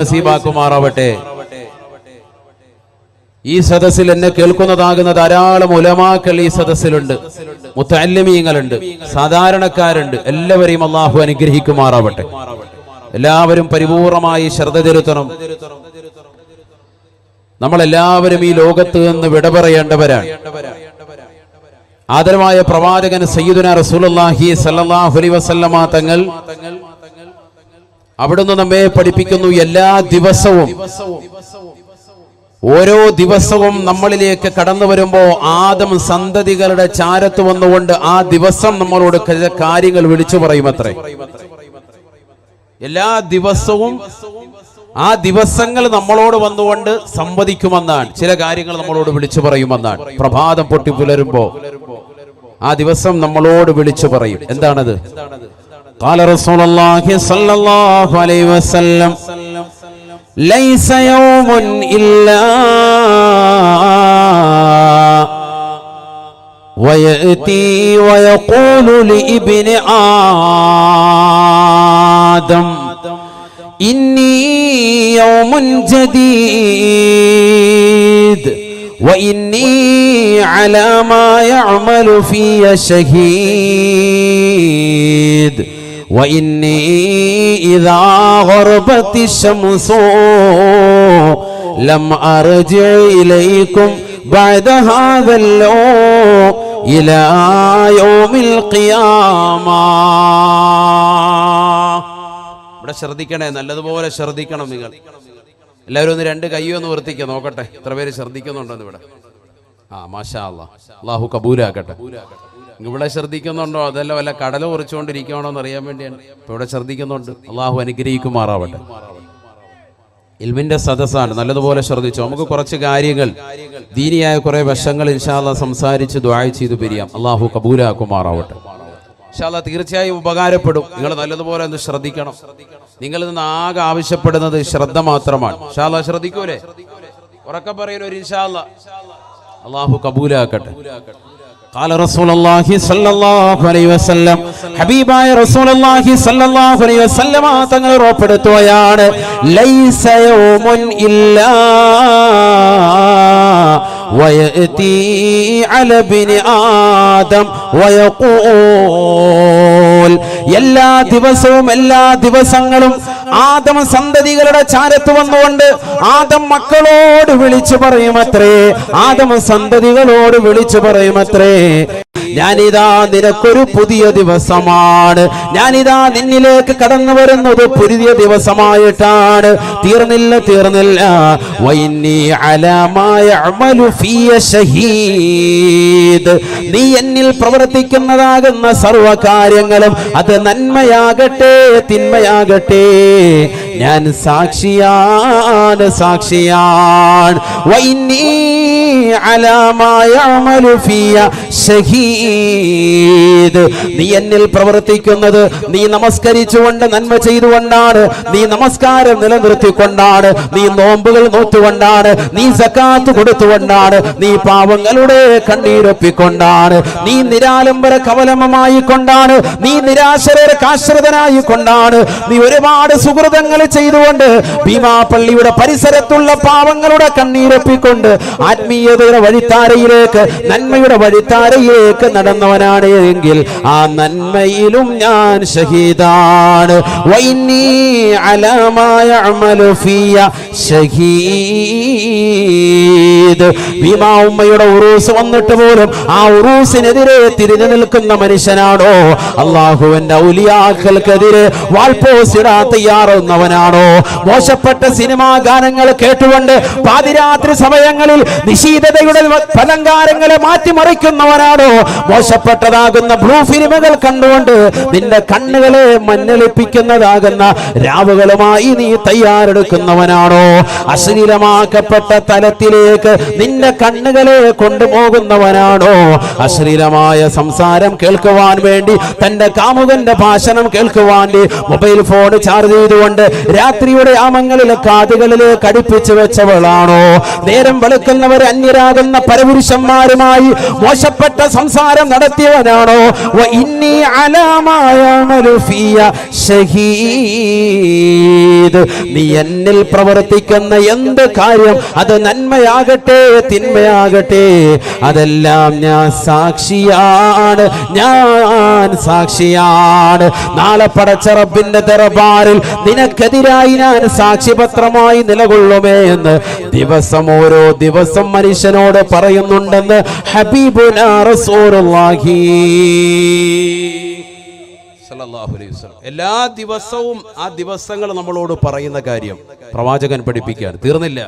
നസീബാക്കുമാറാവട്ടെ. ഈ സദസ്സിൽ എന്നെ കേൾക്കുന്നതാകുന്ന ധാരാളം ഉലമാക്കൾ ഈ സദസ്സിലുണ്ട്, മുത്തഅല്ലിമീങ്ങളുണ്ട്, സാധാരണക്കാരുണ്ട്. എല്ലാവരെയും അള്ളാഹു അനുഗ്രഹിക്കുമാറാവട്ടെ. എല്ലാവരും പരിപൂർണമായി ശ്രദ്ധ ചെലുത്തണം. നമ്മളെല്ലാവരും ഈ ലോകത്ത് നിന്ന് വിട പറയേണ്ടവരാണ്. ആദരവായ പ്രവാചകൻ സയ്യിദുനാ റസൂലുള്ളാഹി സ്വല്ലല്ലാഹു അലൈഹി വസല്ലമ തങ്ങൾ അവിടുന്ന് നമ്മെ പഠിപ്പിക്കുന്നു, എല്ലാ ദിവസവും ഓരോ ദിവസവും നമ്മളിലേക്ക് കടന്നു വരുമ്പോ ആദം സന്തതികളുടെ ചാരത്ത് വന്നുകൊണ്ട് ആ ദിവസം നമ്മളോട് കാര്യങ്ങൾ വിളിച്ചു പറയുമത്രേ. എല്ലാ ദിവസവും ആ ദിവസങ്ങൾ നമ്മളോട് വന്നുകൊണ്ട് സംവദിക്കുമെന്നാണ്, ചില കാര്യങ്ങൾ നമ്മളോട് വിളിച്ചു പറയുമെന്നാണ്. പ്രഭാതം പൊട്ടി പുലരുമ്പോ ആ ദിവസം നമ്മളോട് വിളിച്ചു പറയും. എന്താണത്? ഖാല റസൂലുള്ളാഹി സ്വല്ലല്ലാഹു അലൈഹി വസല്ലം ലൈസ യൗമുൻ ഇല്ലാ വയഅതി വയഖൂലു ലിഇബ്നി ആദം ഇന്നി യൗമുൻ ജദീദ് وإني على ما يعمل في شهيد وإني إذا غربت الشمس لم أرجع إليكم بعد هذا اليوم إلى يوم القيامة. ഇവിടെ ശ്രദ്ധിക്കണേ, നല്ലതുപോലെ ശ്രദ്ധിക്കണം. നിങ്ങൾ എല്ലാവരും ഒന്ന് രണ്ട് കയ്യൊന്ന് വർത്തിക്കുക, നോക്കട്ടെ എത്ര പേര് ശ്രദ്ധിക്കുന്നുണ്ടോന്ന് ഇവിടെ. മാഷാ അല്ലാഹ്, അല്ലാഹു കബൂലാക്കട്ടെ. ഇവിടെ ശ്രദ്ധിക്കുന്നുണ്ടോ അതല്ല വല്ല കടല ഉറച്ചുകൊണ്ടിരിക്കണോ എന്ന് അറിയാൻ വേണ്ടിയാണ്. ഇപ്പൊ ഇവിടെ ശ്രദ്ധിക്കുന്നുണ്ട്, അല്ലാഹു അനുഗ്രഹിക്കുമാറാവട്ടെ. ഇൽമിന്റെ സദസ്സാണ്, നല്ലതുപോലെ ശ്രദ്ധിച്ചു. നമുക്ക് കുറച്ച് കാര്യങ്ങൾ, ദീനിയായ കുറെ വശങ്ങൾ ഇൻഷാ അല്ലാഹ് സംസാരിച്ച് ദുആ ചെയ്തു പിരിയാം. അല്ലാഹു കബൂലാക്കുമാറാവട്ടെ. ഇൻഷാ അല്ലാഹ് തീർച്ചയായും ഉപകാരപ്പെടും. നിങ്ങൾ നല്ലതുപോലെ ഒന്ന് ശ്രദ്ധിക്കണം. നിങ്ങളിൽ നിന്ന് ആകെ ആവശ്യപ്പെടുന്നത് ശ്രദ്ധ മാത്രമാണ്. ഇൻഷാ അല്ലാഹ് ശ്രദ്ധിക്കൂലേ? ഉറക്കെ പറയുന്നു ഒരു ഇൻഷാ അല്ലാഹ്. അല്ലാഹു കബൂലാക്കട്ടെ. قال رسول الله صلى الله عليه وسلم ഹബീബായ റസൂലുള്ളാഹി സ്വല്ലല്ലാഹു അലൈഹി വസല്ലം തങ്ങൾ ഉറപ്പെടുത്തുകയാണ്, ലൈസ യൗമുൻ ഇല്ലാ വയഅതി അല ഇബ്നി ആദം വയഖൂൽ. എല്ലാ ദിവസവും എല്ലാ ദിവസങ്ങളും ആദം സന്തതികളുടെ ചാരത്ത് വന്നുകൊണ്ട് ആദം മക്കളോട് വിളിച്ചു പറയുമത്രേ, ആദം സന്തതികളോട് വിളിച്ചു പറയുമത്രേ, ഞാനിതാ നിനക്കൊരു പുതിയ ദിവസമാണ്, ഞാനിതാ നിന്നിലേക്ക് കടന്നു വരുന്നത് പുതിയ ദിവസമായിട്ടാണ്. തീർന്നില്ല. വഇന്നി അലാ മാ യഅമലു ഫിയ ഷഹീദ്. നീ എന്നിൽ പ്രവർത്തിക്കുന്നതാകുന്ന സർവകാര്യങ്ങളും അത് നന്മയാകട്ടെ തിന്മയാകട്ടെ ഞാൻ സാക്ഷിയാണ്. വഇന്നി അലാ മാ യഅമലു ഫിയ ഷഹീദ്. നീ എന്നിൽ പ്രവർത്തിക്കുന്നത് നീ നമസ്കരിച്ചുകൊണ്ട് നന്മ ചെയ്തുകൊണ്ടാണ്, നീ നമസ്കാരം നിലനിർത്തിക്കൊണ്ടാണ്, നീ നോമ്പുകൾ നോറ്റുകൊണ്ടാണ്, നീ സക്കാത്ത് കൊടുത്തുകൊണ്ടാണ്, നീ പാവങ്ങളുടെ കണ്ണീരൊപ്പിക്കൊണ്ടാണ്, നീ നിരാലംബര കവലമമായി കൊണ്ടാണ്, നീ നിരാശരർക്ക് ആശ്രിതനായി കൊണ്ടാണ്, നീ ഒരുപാട് സുഹൃതങ്ങൾ ചെയ്തുകൊണ്ട് ഭീമാപള്ളിയുടെ പരിസരത്തുള്ള പാവങ്ങളുടെ കണ്ണീരൊപ്പിക്കൊണ്ട് ആത്മീയതയുടെ വഴിത്താരയിലേക്ക്, നന്മയുടെ വഴിത്താരയിലേക്ക് നടന്നവനാണ് എങ്കിൽ ആ നന്മയിലും ഞാൻ ഷഹീദാണ്. വഇന്നി അലാ മാ യഅമലു ഫിയ ഷഹീദ്. ഭീമാ ഉമ്മയുടെ ഉറൂസ് വന്നിട്ട് പോലും ആ ഉറൂസിനെതിരെ തിരിഞ്ഞു നിൽക്കുന്ന മനുഷ്യനാണോ? അല്ലാഹുവിന്റെ ഔലിയാക്കൾക്കെതിരെ വാൾപോസിടാൻ തയ്യാറാവുന്നവനാണോ? മോശപ്പെട്ട സിനിമാ ഗാനങ്ങൾ കേട്ടുകൊണ്ട് പാതിരാത്രി സമയങ്ങളിൽ നിശീതതയുടെ അലങ്കാരങ്ങളെ മാറ്റിമറിക്കുന്നവനാണോ? മോശപ്പെട്ടതാകുന്ന ബ്ലൂ ഫിലിമുകൾ കണ്ടുകൊണ്ട് നിന്റെ കണ്ണുകളെ മഞ്ഞളിപ്പിക്കുന്നതാകുന്ന രാവുകളുമായി നീ തയ്യാറെടുക്കുന്നവനാണോ? അശ്ലീലമാക്കപ്പെട്ട തലത്തിലേക്ക് നിന്റെ കണ്ണുകളെ കൊണ്ടുപോകുന്നവനാണോ? അശ്ലീലമായ സംസാരം കേൾക്കുവാൻ വേണ്ടി, തന്റെ കാമുകന്റെ ഭാഷണം കേൾക്കുവാൻ മൊബൈൽ ഫോൺ ചാർജ് ചെയ്തുകൊണ്ട് രാത്രിയുടെ യാമങ്ങളിലെ കാതുകളിലേക്ക് അടുപ്പിച്ചു വെച്ചവളാണോ? നേരം വെളുക്കുന്നവരെ അന്യരെ നിനക്കെതിരാകുന്ന പരപുരുഷന്മാരുമായി മോശപ്പെട്ട സംസാരം നടത്തിയവനാണോ? വ ഇന്നി അലാമായഅമലു ഫിയ ഷഹീദ്. നീ എന്നിൽ പ്രവർത്തിക്കുന്ന എന്ത് കാര്യം, അത് നന്മയാകട്ടെ തിന്മയാകട്ടെ, അതെല്ലാം ഞാൻ സാക്ഷിയാണ്, ഞാൻ സാക്ഷിയാണ്. നാളെ പടച്ച റബ്ബിന്റെ ദർബാറിൽ നിനക്കെതിരായി ഞാൻ സാക്ഷിപത്രമായി നിലകൊള്ളുമേ എന്ന് ഓരോ ദിവസം മനുഷ്യനോട് പറയുന്നുണ്ടെന്ന് ഹബീബുനാ റസൂലുള്ളാഹി സ്വല്ലല്ലാഹു അലൈഹി വസല്ലം. എല്ലാ ദിവസവും ആ ദിവസങ്ങൾ നമ്മളോട് പറയുന്ന കാര്യം പ്രവാചകൻ പഠിപ്പിക്കാൻ തീർന്നില്ല.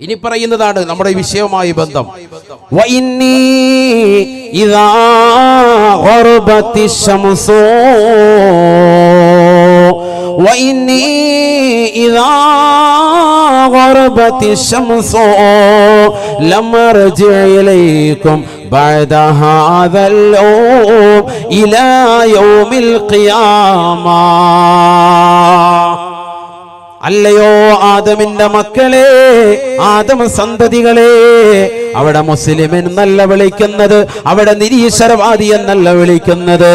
ഇനി പറയുന്നതാണ് നമ്മുടെ വിഷയവുമായി ബന്ധം. വഇന്നി ഇദാ ഗറബത്തിശ് ശംസു വഇന്നി ഇദാ ഗറബത്തിശ് ശംസു ലം അർജി ഇലൈക്കും ബഅദ ഹാദൽ യൗം ഇലാ യൗമിൽ ഖിയാമ. അല്ലയോ ആദമിന്റെ മക്കളെ, ആദമ സന്തതികളെ, അവിടെ മുസ്ലിം എന്നല്ല വിളിക്കുന്നത്, അവിടെ നിരീശ്വരവാദി എന്നല്ല വിളിക്കുന്നത്.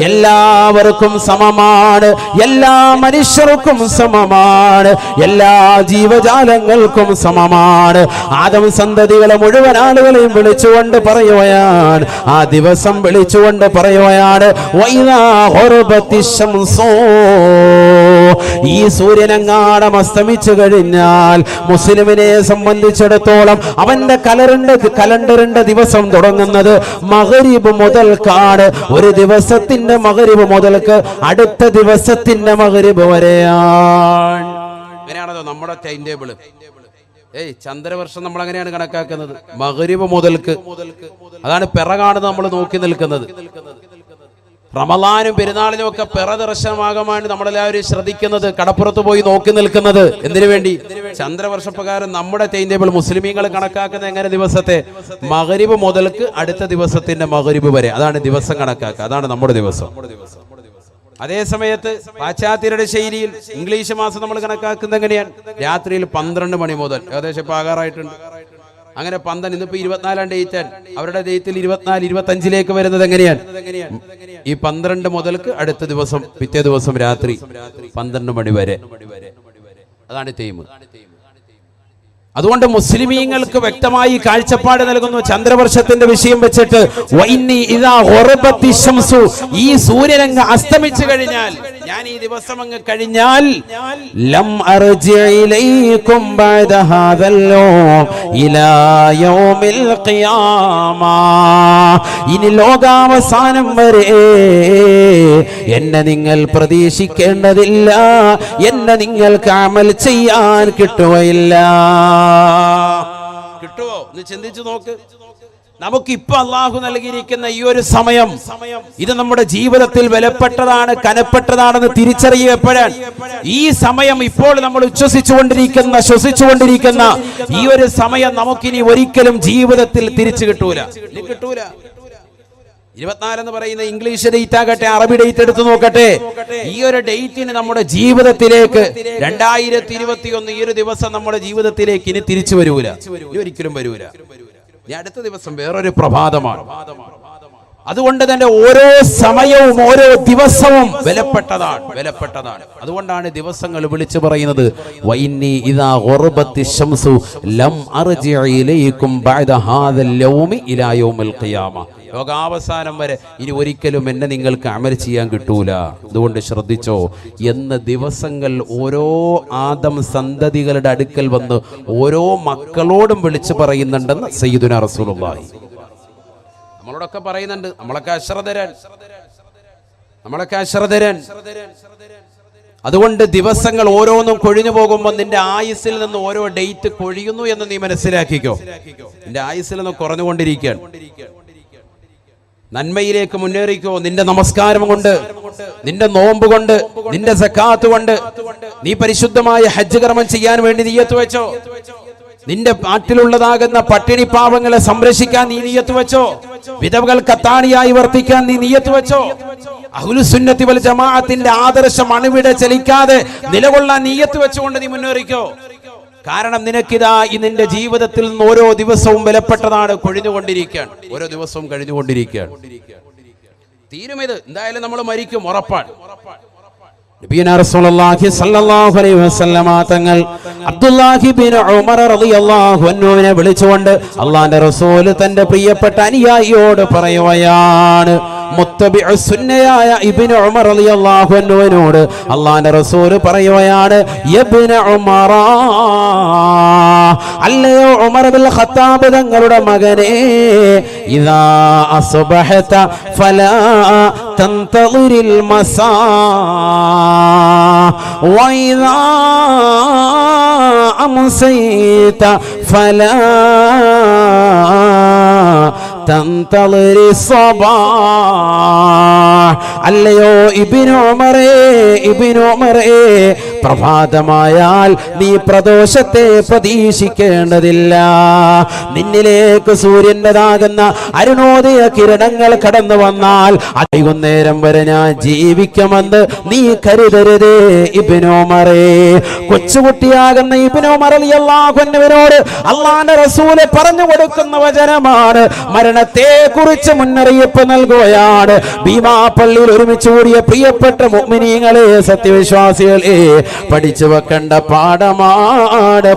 എല്ലാവർക്കും സമമാണ്, എല്ലാ മനുഷ്യർക്കും സമമാണ്, എല്ലാ ജീവജാലങ്ങൾക്കും സമമാണ്. ആദം സന്തതികളെ മുഴുവൻ ആളുകളെയും വിളിച്ചുകൊണ്ട് പറയുകയാണ്, ആ ദിവസം വിളിച്ചുകൊണ്ട് പറയുകയാണ്, വൈദാ ഗറബത്തിശ് ശംസു. ഈ സൂര്യനെങ്ങാണം അസ്തമിച്ചു കഴിഞ്ഞാൽ മുസ്ലിമിനെ സംബന്ധിച്ചിടത്തോളം അവന്റെ കലണ്ടറിന്റെ ദിവസം തുടങ്ങുന്നത് മഗ്രിബ് മുതൽക്കാണ്. ഒരു ദിവസത്തിന്റെ മഗ്രിബ് മുതൽക്ക് അടുത്ത ദിവസത്തിന്റെ മഗ്രിബ് വരെയാണ്. അങ്ങനെയാണല്ലോ നമ്മുടെ ടൈം ടേബിൾ. ചന്ദ്രവർഷം നമ്മൾ അങ്ങനെയാണ് കണക്കാക്കുന്നത്, മഗ്രിബ് മുതൽക്ക്. അതാണ് പിറ കാണുന്നത് നമ്മൾ നോക്കി നിൽക്കുന്നത്. റമളാനും പെരുന്നാളിനും ഒക്കെ പിറ ദർശനമാകമാണ് നമ്മളെല്ലാവരും ശ്രദ്ധിക്കുന്നത്, കടപ്പുറത്ത് പോയി നോക്കി നിൽക്കുന്നത്. എന്തിനു വേണ്ടി? ചന്ദ്രവർഷപ്രകാരം നമ്മുടെ ടൈം ടേബിൾ മുസ്ലിമീങ്ങൾ കണക്കാക്കുന്നത് എങ്ങനെ? ദിവസത്തെ മഗ്രിബ് മുതൽക്ക് അടുത്ത ദിവസത്തിന്റെ മഗ്രിബ് വരെ, അതാണ് ദിവസം കണക്കാക്കുക, അതാണ് നമ്മുടെ ദിവസം. അതേ സമയത്ത് പാശ്ചാത്യരുടെ ശൈലിയിൽ ഇംഗ്ലീഷ് മാസം നമ്മൾ കണക്കാക്കുന്നത് എങ്ങനെയാണ്? രാത്രിയിൽ 12 മണി മുതൽ, ഏകദേശം ഇപ്പൊ ആകാറായിട്ടുണ്ട്. അങ്ങനെ 12, ഇന്നിപ്പോ 24 ഡേറ്റ്, അവരുടെ ഡേറ്റിൽ 24, 25 വരുന്നത് എങ്ങനെയാണ്? ഈ 12 മുതൽക്ക് അടുത്ത ദിവസം പിറ്റേ ദിവസം രാത്രി 12 മണി വരെ, അതാണ് ടൈം. അതുകൊണ്ട് മുസ്ലിമീങ്ങൾക്ക് വ്യക്തമായി കാഴ്ചപ്പാട് നൽകുന്നു ചന്ദ്രവർഷത്തിന്റെ വിഷയം വെച്ചിട്ട്. ഈ സൂര്യനങ്ങ് അസ്തമിച്ചു കഴിഞ്ഞാൽ, ഞാൻ ഈ ദിവസം അങ്ങ് കഴിഞ്ഞാൽ, ലം അർജി ഇലൈക്കും ബഅദ ഹാദൽ യൗം ഇലാ യൗമിൽ ഖിയാമ. ഇനി ലോകാവസാനം വരെ എന്നെ നിങ്ങൾ പ്രതീക്ഷിക്കേണ്ടതില്ല, എന്നെ നിങ്ങൾക്ക് അമൽ ചെയ്യാൻ കിട്ടുകയില്ല. കിട്ടുമോ എന്ന് ചിന്തിച്ചു നോക്ക്. നമുക്കിപ്പോ അള്ളാഹു നൽകിയിരിക്കുന്ന ഈ ഒരു സമയം, ഇത് നമ്മുടെ ജീവിതത്തിൽ വിലപ്പെട്ടതാണ്, കനപ്പെട്ടതാണെന്ന് തിരിച്ചറിയുക എപ്പോഴാണ്? ഈ സമയം ഇപ്പോൾ നമ്മൾ ശ്വസിച്ചുകൊണ്ടിരിക്കുന്ന ഈ ഒരു സമയം നമുക്കിനി ഒരിക്കലും ജീവിതത്തിൽ തിരിച്ചു കിട്ടൂല. 24 എന്ന് പറയുന്ന ഇംഗ്ലീഷ് ഡേറ്റ് ആകട്ടെ, അറബി ഡേറ്റ് എടുത്തു നോക്കട്ടെ, ഈ ഒരു ഡേറ്റിന് നമ്മുടെ ജീവിതത്തിലേക്ക് 2021 ഈ ഒരു ദിവസം നമ്മുടെ ജീവിതത്തിലേക്ക് ഇനി തിരിച്ചു വരൂല, ഇനി ഒരിക്കലും വരൂല. ഇനി അടുത്ത ദിവസം വേറൊരു പ്രഭാതമാണ്. അതുകൊണ്ട് തന്നെ ഓരോ സമയവും ഓരോ ദിവസവും വിലപ്പെട്ടതാണ്. അതുകൊണ്ടാണ് ദിവസങ്ങൾ വിളിച്ചു പറയുന്നത്, വഇന്നി ഇദാ ഗറബത്തിശ് ശംസു ലം അർജി ഇലൈക്കും ബഅദ ഹാദൽ യൗമി ഇലാ യൗമിൽ ഖിയാമ. ലോകാവസാനം വരെ ഇനി ഒരിക്കലും എന്നെ നിങ്ങൾക്ക് അമൽ ചെയ്യാൻ കിട്ടൂല. അതുകൊണ്ട് ശ്രദ്ധിച്ചോ എന്ന് ദിവസങ്ങൾ ഓരോ ആദം സന്തതികളുടെ അടുക്കൽ വന്ന് ഓരോ മക്കളോടും വിളിച്ചു പറയുന്നുണ്ടെന്ന് സയ്യിദുനാ റസൂലുള്ളാഹി നമ്മളോടൊക്കെ പറയുന്നുണ്ട്. നമ്മളൊക്കെ അശ്രദ്ധരൻ. അതുകൊണ്ട് ദിവസങ്ങൾ ഓരോന്നും കൊഴിഞ്ഞു പോകുമ്പോൾ നിന്റെ ആയുസ്സിൽ നിന്ന് ഓരോ ഡേറ്റ് കൊഴിയുന്നു എന്ന് നീ മനസ്സിലാക്കിക്കോ. നിന്റെ ആയുസ്സിൽ നിന്ന് കുറഞ്ഞുകൊണ്ടിരിക്കുകയാണ്. നന്മയിലേക്ക് മുന്നേറിക്കോ. നിന്റെ നമസ്കാരം കൊണ്ട്, നിന്റെ നോമ്പ് കൊണ്ട്, നിന്റെ സക്കാത്ത് കൊണ്ട്, നീ പരിശുദ്ധമായ ഹജ്ജ് കർമ്മം ചെയ്യാൻ വേണ്ടി നിയ്യത്ത് വെച്ചോ. നിന്റെ നാട്ടിലുള്ളതാകുന്ന പട്ടിണി പാവങ്ങളെ സംരക്ഷിക്കാൻ നീ നിയ്യത്ത് വെച്ചോ. വിധവകൾ കത്താണിയായി വർത്തിക്കാൻ നീ നിയ്യത്ത് വെച്ചോ. അഹ്ലുസുന്നത്തി വൽ ജമാഅത്തിന്റെ ആദർശം അണുവിട ചലിക്കാതെ നിലകൊള്ളാൻ നിയ്യത്ത് വെച്ചുകൊണ്ട് നീ മുന്നേറിക്കോ. കാരണം നിനക്കിതാ നിന്റെ ജീവിതത്തിൽ നിന്ന് ഓരോ ദിവസവും വിലപ്പെട്ടതാണ് കൊഴിഞ്ഞുകൊണ്ടിരിക്കുകയാണ്, ഓരോ ദിവസവും കഴിഞ്ഞുകൊണ്ടിരിക്കുകയാണ്. തീരുമിത്, എന്തായാലും നമ്മൾ മരിക്കും, ഉറപ്പാണ്. നബിയുനാ റസൂലുള്ളാഹി സ്വല്ലല്ലാഹു അലൈഹി വസല്ലമ തങ്ങൾ അബ്ദുല്ലാഹി ബിൻ ഉമർ റളിയല്ലാഹു അൻഹുവിനെ വിളിച്ചുകൊണ്ട് അല്ലാഹുവിന്റെ റസൂൽ തന്റെ പ്രിയപ്പെട്ട അനുയായിയോട് പറയുകയാണ്. മുത്തബിഉ സുന്നയായ ഇബ്നു ഉമർ റളിയല്ലാഹു അൻഹുവിനോട് അല്ലാഹുവിന്റെ റസൂൽ പറയുകയാണ്, ഇബ്നു ഉമർ, അല്ലയോ ഉമർ ബിൻ ഖത്താബ് തങ്ങളുടെ മകനെ, ഇദാ അസ്ബഹത ഫലാ തന്തളിരിൽ മസാ വഇദാ അംസൈത ഫലാ തന്തളിരി സ്വബാഹ്. അല്ലയോ ഇബ്നു ഉമറേ, പ്രഭാതമായാൽ നീ പ്രദോഷത്തെ പ്രതീക്ഷിക്കേണ്ടതില്ല. നിന്നിലേക്ക് സൂര്യൻ്റെതാകുന്ന അരുണോദയ കിരണങ്ങൾ കടന്നു വന്നാൽ വൈകുന്നേരം വരെ ഞാൻ ജീവിക്കുമെന്ന് നീ കരുതരുതേ ഇബ്നു ഉമറേ. കൊച്ചുകുട്ടിയാകുന്ന ഇബ്നു ഉമർ റളിയല്ലാഹു അൻഹുവിനോട് അല്ലാഹുവിന്റെ റസൂൽ പറഞ്ഞു കൊടുക്കുന്ന വചനമാണ്. മരണത്തെ കുറിച്ച് മുന്നറിയിപ്പ് നൽകുകയാണ്. ഭീമാ പള്ളിയിൽ ഒരുമിച്ച് കൂടിയ പ്രിയപ്പെട്ട മുഅ്മിനീങ്ങളെ, സത്യവിശ്വാസികളെ, പഠിച്ചു വെക്കേണ്ട പാഠമാണ്.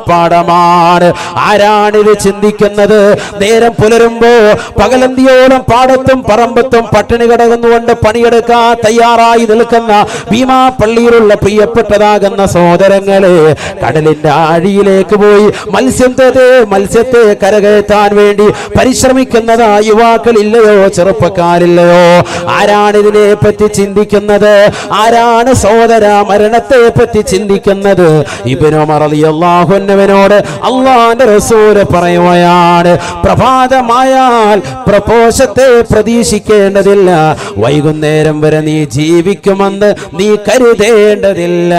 ആരാണിത് ചിന്തിക്കുന്നത്? നേരം പുലരുമ്പോ പകലന്തിയോളം പാടത്തും പറമ്പത്തും പട്ടിണി കിടന്നുകൊണ്ട് പണിയെടുക്കാൻ തയ്യാറായി നിൽക്കുന്ന ഭീമാ പള്ളിയിലുള്ള പ്രിയപ്പെട്ടതാകുന്ന സഹോദരങ്ങളെ, കടലിന്റെ ആഴിയിലേക്ക് പോയി മത്സ്യത്തെ കരകയറ്റാൻ വേണ്ടി പരിശ്രമിക്കുന്നതാ യുവാക്കളില്ലയോ, ചെറുപ്പക്കാരില്ലയോ? ആരാണ് ഇതിനെ പറ്റി ചിന്തിക്കുന്നത്? ആരാണ് സഹോദര മരണത്തെ പറ്റി ചിന്തിക്കുന്നത്? ഇബ്നു ഉമർ റളിയല്ലാഹു അൻഹുവിനോട് അല്ലാഹുവിന്റെ റസൂൽ പറയുകയാണ്, പ്രഭാതമായാൽ പ്രദോഷത്തെ പ്രതീക്ഷിക്കേണ്ടതില്ല, വൈകുന്നേരം വരെ നീ ജീവിക്കുമെന്ന് നീ കരുതേണ്ടതില്ല.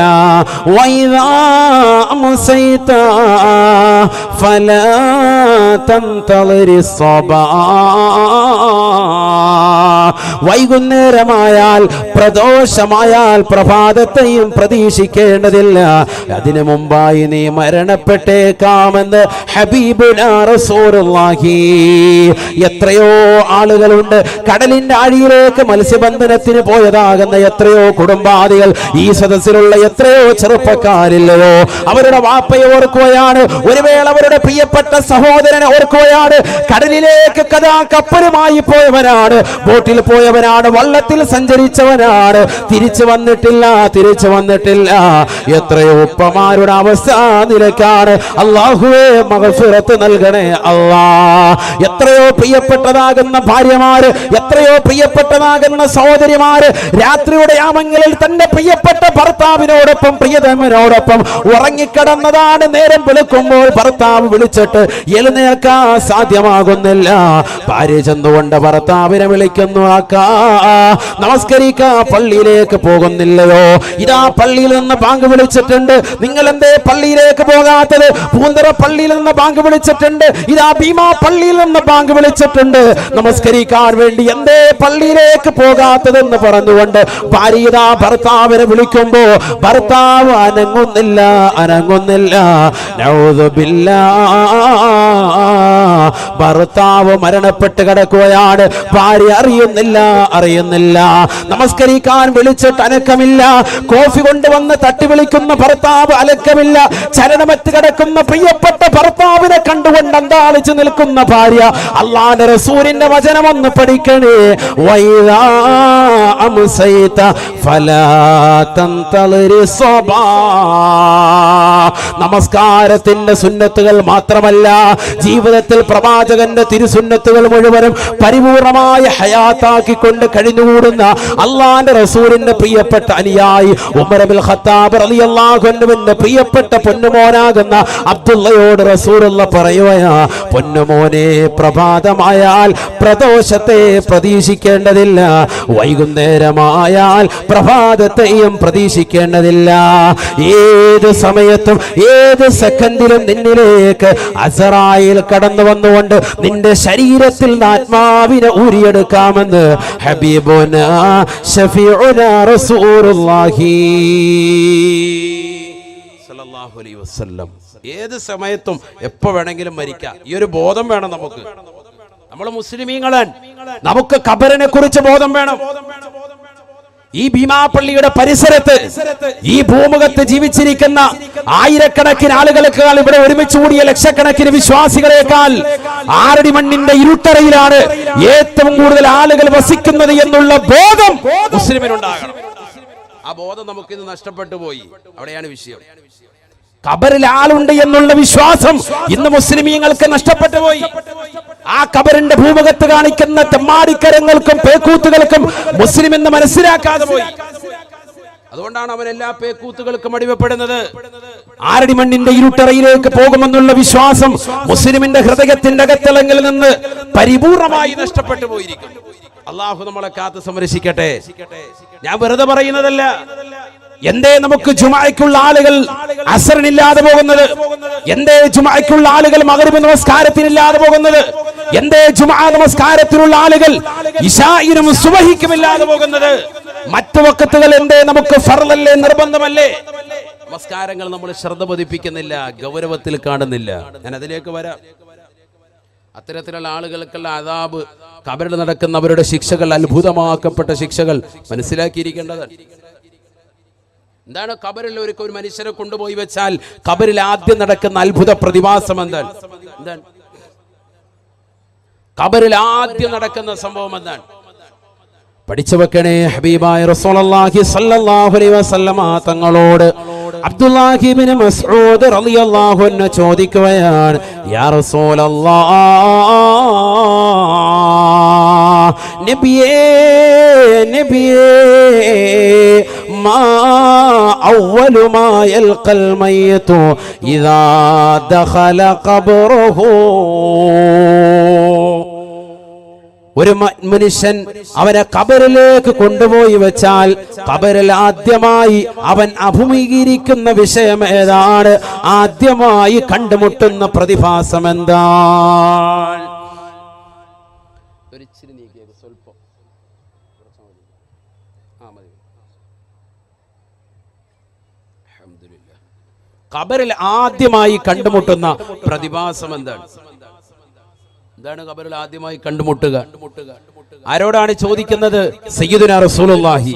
വൈദാ അംസൈത ഫലാ തന്തളിരി വൈകുന്നേരമായാൽ പ്രദോഷമായാൽ പ്രഭാതത്തെയും പ്രതീക്ഷിക്കേണ്ടതില്ല, അതിനു മുമ്പായി നീ മരണപ്പെട്ടേക്കാമെന്ന് ഹബീബുനാ റസൂലുള്ളാഹി. എത്രയോ ആളുകളുണ്ട് കടലിന്റെ ആഴിയിലേക്ക് മത്സ്യബന്ധനത്തിന് പോയതാകുന്ന എത്രയോ കുടുംബാദികൾ, ഈ സദസ്സിലുള്ള എത്രയോ ചെറുപ്പക്കാരില്ലയോ? അവരുടെ വാപ്പയെ ഓർക്കുകയാണ്, ഒരു വേള അവരുടെ പ്രിയപ്പെട്ട സഹോദരനെ ഓർക്കുകയാണ്. കടലിലേക്ക് കപ്പലുമായി പോയവനാണ്, ബോട്ടിൽ പോയവനാണ്, വള്ളത്തിൽ സഞ്ചരിച്ചവനാണ്, തിരിച്ചു വന്നിട്ടില്ല. എത്രയോ ഉപ്പമാരുടെ അവസ്ഥ നിലക്കാണ്. അല്ലാഹുവേ മഗ്ഫിറത്ത് നൽകണേ അല്ലാ. എത്രയോ പ്രിയപ്പെട്ടതാകുന്ന ഭാര്യമാര്, എത്രയോ പ്രിയപ്പെട്ടതാകുന്ന സഹോദരിമാര് രാത്രിയുടെ യാമങ്ങളിൽ തന്റെ പ്രിയപ്പെട്ട ഭർത്താവിനോടൊപ്പം പ്രിയതമനോടൊപ്പം ഉറങ്ങിക്കിടന്നതാണ്. നേരം വെളുക്കുമ്പോൾ ഭർത്താവ് വിളിച്ചിട്ട് എഴുന്നേൽക്കാൻ സാധ്യമാകുന്നില്ല. ഭാര്യ ചെന്നുകൊണ്ട് ഭർത്താവിനെ വിളിക്കുന്നു, ആക്കാ നമസ്കരിക്കാ പള്ളിയിലേക്ക് പോകുന്നില്ലയോ? ഇതാ പള്ളിയിൽ നിന്ന് ബാങ്ക് വിളിച്ചിട്ടുണ്ട്, നിങ്ങൾ എന്തേ പള്ളിയിലേക്ക് പോകാത്തത്? പൂന്തറ പള്ളിയിൽ നിന്ന് ബാങ്ക് വിളിച്ചിട്ടുണ്ട്, ഇതാ ഭീമാ പള്ളിയിൽ നിന്ന് ബാങ്ക് വിളിച്ചിട്ടുണ്ട്, നമസ്കരിക്കാൻ വേണ്ടി എന്തേ പള്ളിയിലേക്ക് പോകാത്തതെന്ന് പറഞ്ഞുകൊണ്ട് ഭാര്യ ഇതാ ഭർത്താവിനെ വിളിക്കുമ്പോ ഭർത്താവ് അനങ്ങുന്നില്ല. നഊദു ബില്ലാഹ്. ഭർത്താവ് മരണപ്പെട്ട് കിടക്കുകയാണ്, ഭാര്യ അറിയുന്നില്ല. നമസ്കരിക്കാൻ വിളിച്ചിട്ട് അനക്കമില്ല. കോഫി കൊണ്ടുവന്ന് തട്ടി വിളിക്കുന്ന ഭർത്താവ് അനക്കമില്ല. ചലനമറ്റ് കിടക്കുന്ന പ്രിയപ്പെട്ട ഭർത്താവിനെ കണ്ടുകൊണ്ട് അന്താളിച്ചു നിൽക്കുന്ന ഭാര്യ. അല്ലാഹുവിന്റെ റസൂലിന്റെ വചനം ഒന്ന് പഠിക്കണേ. വൈദാ അംസൈത ഫലാ തന്തളിരി സ്വബാഹ്. നമസ്കാരത്തിന്റെ സുന്നത്തുകൾ മാത്രമല്ല, ജീവിതത്തിൽ പ്രവാചകന്റെ തിരുസുന്നത്തുകൾ മുഴുവനും പരിപൂർണമായ ഹയാത്താക്കിക്കൊണ്ട് കഴിഞ്ഞുകൂടുന്ന അല്ലാഹുവിന്റെ റസൂലിന്റെ പ്രിയപ്പെട്ട അനുയായി ഉമർ ഇബ്നുൽ ഖത്താബ് റളിയല്ലാഹു അൻഹുവിന്റെ പ്രിയപ്പെട്ട പൊന്നുമോനാകുന്ന അബ്ദുള്ളയോട് റസൂലുള്ള പറയുകയാ, പൊന്നുമോനെ, പ്രഭാതമായാൽ പ്രദോഷത്തെ പ്രതീക്ഷിക്കേണ്ടതില്ല, വൈകുന്നേരമായാൽ പ്രഭാതത്തെയും പ്രതീക്ഷിക്കേണ്ടതില്ല. ഏത് സമയത്തും ഏത് സെക്കൻഡിലും നിന്നിലേക്ക് അസറായിൽ കടന്നു വന്നുകൊണ്ട് നിന്റെ ശരീരത്തിൽ ആത്മാവിനെ ഊരിയെടുക്കാമെന്ന് ഹബീബുനാ ഷഫീഉനാ റസൂലുള്ളാഹി സല്ലല്ലാഹു അലൈഹി വസല്ലം. ഏത് സമയത്തും എപ്പോ വേണമെങ്കിലും മരിക്കാം. ഈ ഒരു ബോധം വേണം നമുക്ക്. നമ്മൾ മുസ്ലിമീങ്ങളാണ്, നമുക്ക് ഖബറിനെ കുറിച്ച് ബോധം വേണം. ഈ ഭീമാപള്ളിയുടെ പരിസരത്ത് ഈ ഭൂമുഖത്ത് ജീവിച്ചിരിക്കുന്ന ആയിരക്കണക്കിന് ആളുകളെക്കാൾ ഇവിടെ ഒരുമിച്ച് കൂടിയ ലക്ഷക്കണക്കിന് വിശ്വാസികളെക്കാൾ ആറടി മണ്ണിന്റെ ഇരുട്ടറയിലാണ് ഏറ്റവും കൂടുതൽ ആളുകൾ വസിക്കുന്നത് എന്നുള്ള ബോധം മുസ്ലിമിനുണ്ടാകണം. ആ ബോധം നമുക്കിന്ന് നഷ്ടപ്പെട്ടു പോയി. അവിടെയാണ് വിഷയം. ഖബറിൽ ആളുണ്ട് എന്നുള്ള വിശ്വാസം ഇന്ന് മുസ്ലിമീങ്ങൾക്ക് നഷ്ടപ്പെട്ടു പോയി. ആ ഖബറിന്റെ ഭൂമുഖത്ത് കാണിക്കുന്ന തെമ്മാടിക്കരങ്ങൾക്കും പേക്കൂത്തുകൾക്കും മുസ്ലിം എന്ന് മനസ്സിലാക്കാതെ പോയി. അതുകൊണ്ടാണ് അവൻ എല്ലാ പേക്കൂത്തുകൾക്കും അടിമപ്പെടുന്നത്. ആറടി മണ്ണിന്റെ ഇരുട്ടറയിലേക്ക് പോകുമെന്നുള്ള വിശ്വാസം മുസ്ലിമിന്റെ ഹൃദയത്തിന്റെ അകത്തളങ്ങളിൽ നിന്ന് പരിപൂർണമായി നഷ്ടപ്പെട്ടു പോയിരിക്കുന്നു. അള്ളാഹു നമ്മളെ കാത്ത് സംരക്ഷിക്കട്ടെ. ഞാൻ വെറുതെ പറയുന്നതല്ല. എന്തേ നമുക്ക് ജുമാഅയ്ക്കുള്ള ആളുകൾ അസറിനില്ലാതെ പോകുന്നത്? എന്തേ ജുമാഅയ്ക്കുള്ള ആളുകൾ മഗ്രിബ് നമസ്കാരത്തിനില്ലാതെ പോകുന്നത്? എന്തേ ജുമാ നമസ്കാരത്തിനുള്ള ആളുകൾ ഇശാഇനും സുബഹിക്കുമില്ലാതെ പോകുന്നത്? മറ്റു വഖത്തുകൾ എന്തേ നമുക്ക് ഫർളല്ലേ, നിർബന്ധമല്ലേ? നമസ്കാരങ്ങൾ നമ്മൾ ശ്രദ്ധ പതിപ്പിക്കുന്നില്ല, ഗൗരവത്തിൽ കാണുന്നില്ല. ഞാൻ അതിലേക്ക് വരാം. അത്തരത്തിലുള്ള ആളുകൾക്കുള്ള അദാബ്, ഖബറിൽ നടക്കുന്നവരുടെ ശിക്ഷകൾ, അത്ഭുതമാക്കപ്പെട്ട ശിക്ഷകൾ മനസ്സിലാക്കിയിരിക്കേണ്ടതാണ്. എന്താണ് ഖബറിൽ ഒരു മനുഷ്യരെ കൊണ്ടുപോയി വെച്ചാൽ ഖബറിൽ ആദ്യം നടക്കുന്ന അത്ഭുത പ്രതിഭാസം എന്താണ്? ഖബറിൽ ആദ്യം നടക്കുന്ന സംഭവം എന്താണ്? പഠിച്ചു വെക്കണേ. ഹബീബായ റസൂലുള്ളാഹി സ്വല്ലല്ലാഹു അലൈഹി വസല്ലമ തങ്ങളോട് അബ്ദുല്ലാഹി ഇബ്നു മസ്ഊദ് റളിയല്ലാഹു അൻഹു ചോദിക്കുകയാണ്, യാ റസൂലല്ലാഹ്, നബിയേ നബിയേ, മാ അവ്വലു മാ യൽഖൽ മയ്യിതു ഇദാ ദഖല ഖബ്റഹു. ഒരു മനുഷ്യൻ അവനെ ഖബറിലേക്ക് കൊണ്ടുപോയി വെച്ചാൽ ഖബറിൽ ആദ്യമായി അവൻ അഭിമുഖീകരിക്കുന്ന വിഷയം ഏതാണ്? ആദ്യമായി കണ്ടുമുട്ടുന്ന പ്രതിഭാസം എന്താണ്? ഖബറിൽ ആദ്യമായി കണ്ടുമുട്ടുന്ന പ്രതിഭാസം എന്താണ്? എന്താണ് ഖബറിൽ ആദ്യമായി കണ്ടുമുട്ടുക? ആരോടാണ് ചോദിക്കുന്നത്? സയ്യിദുനാ റസൂലുള്ളാഹി.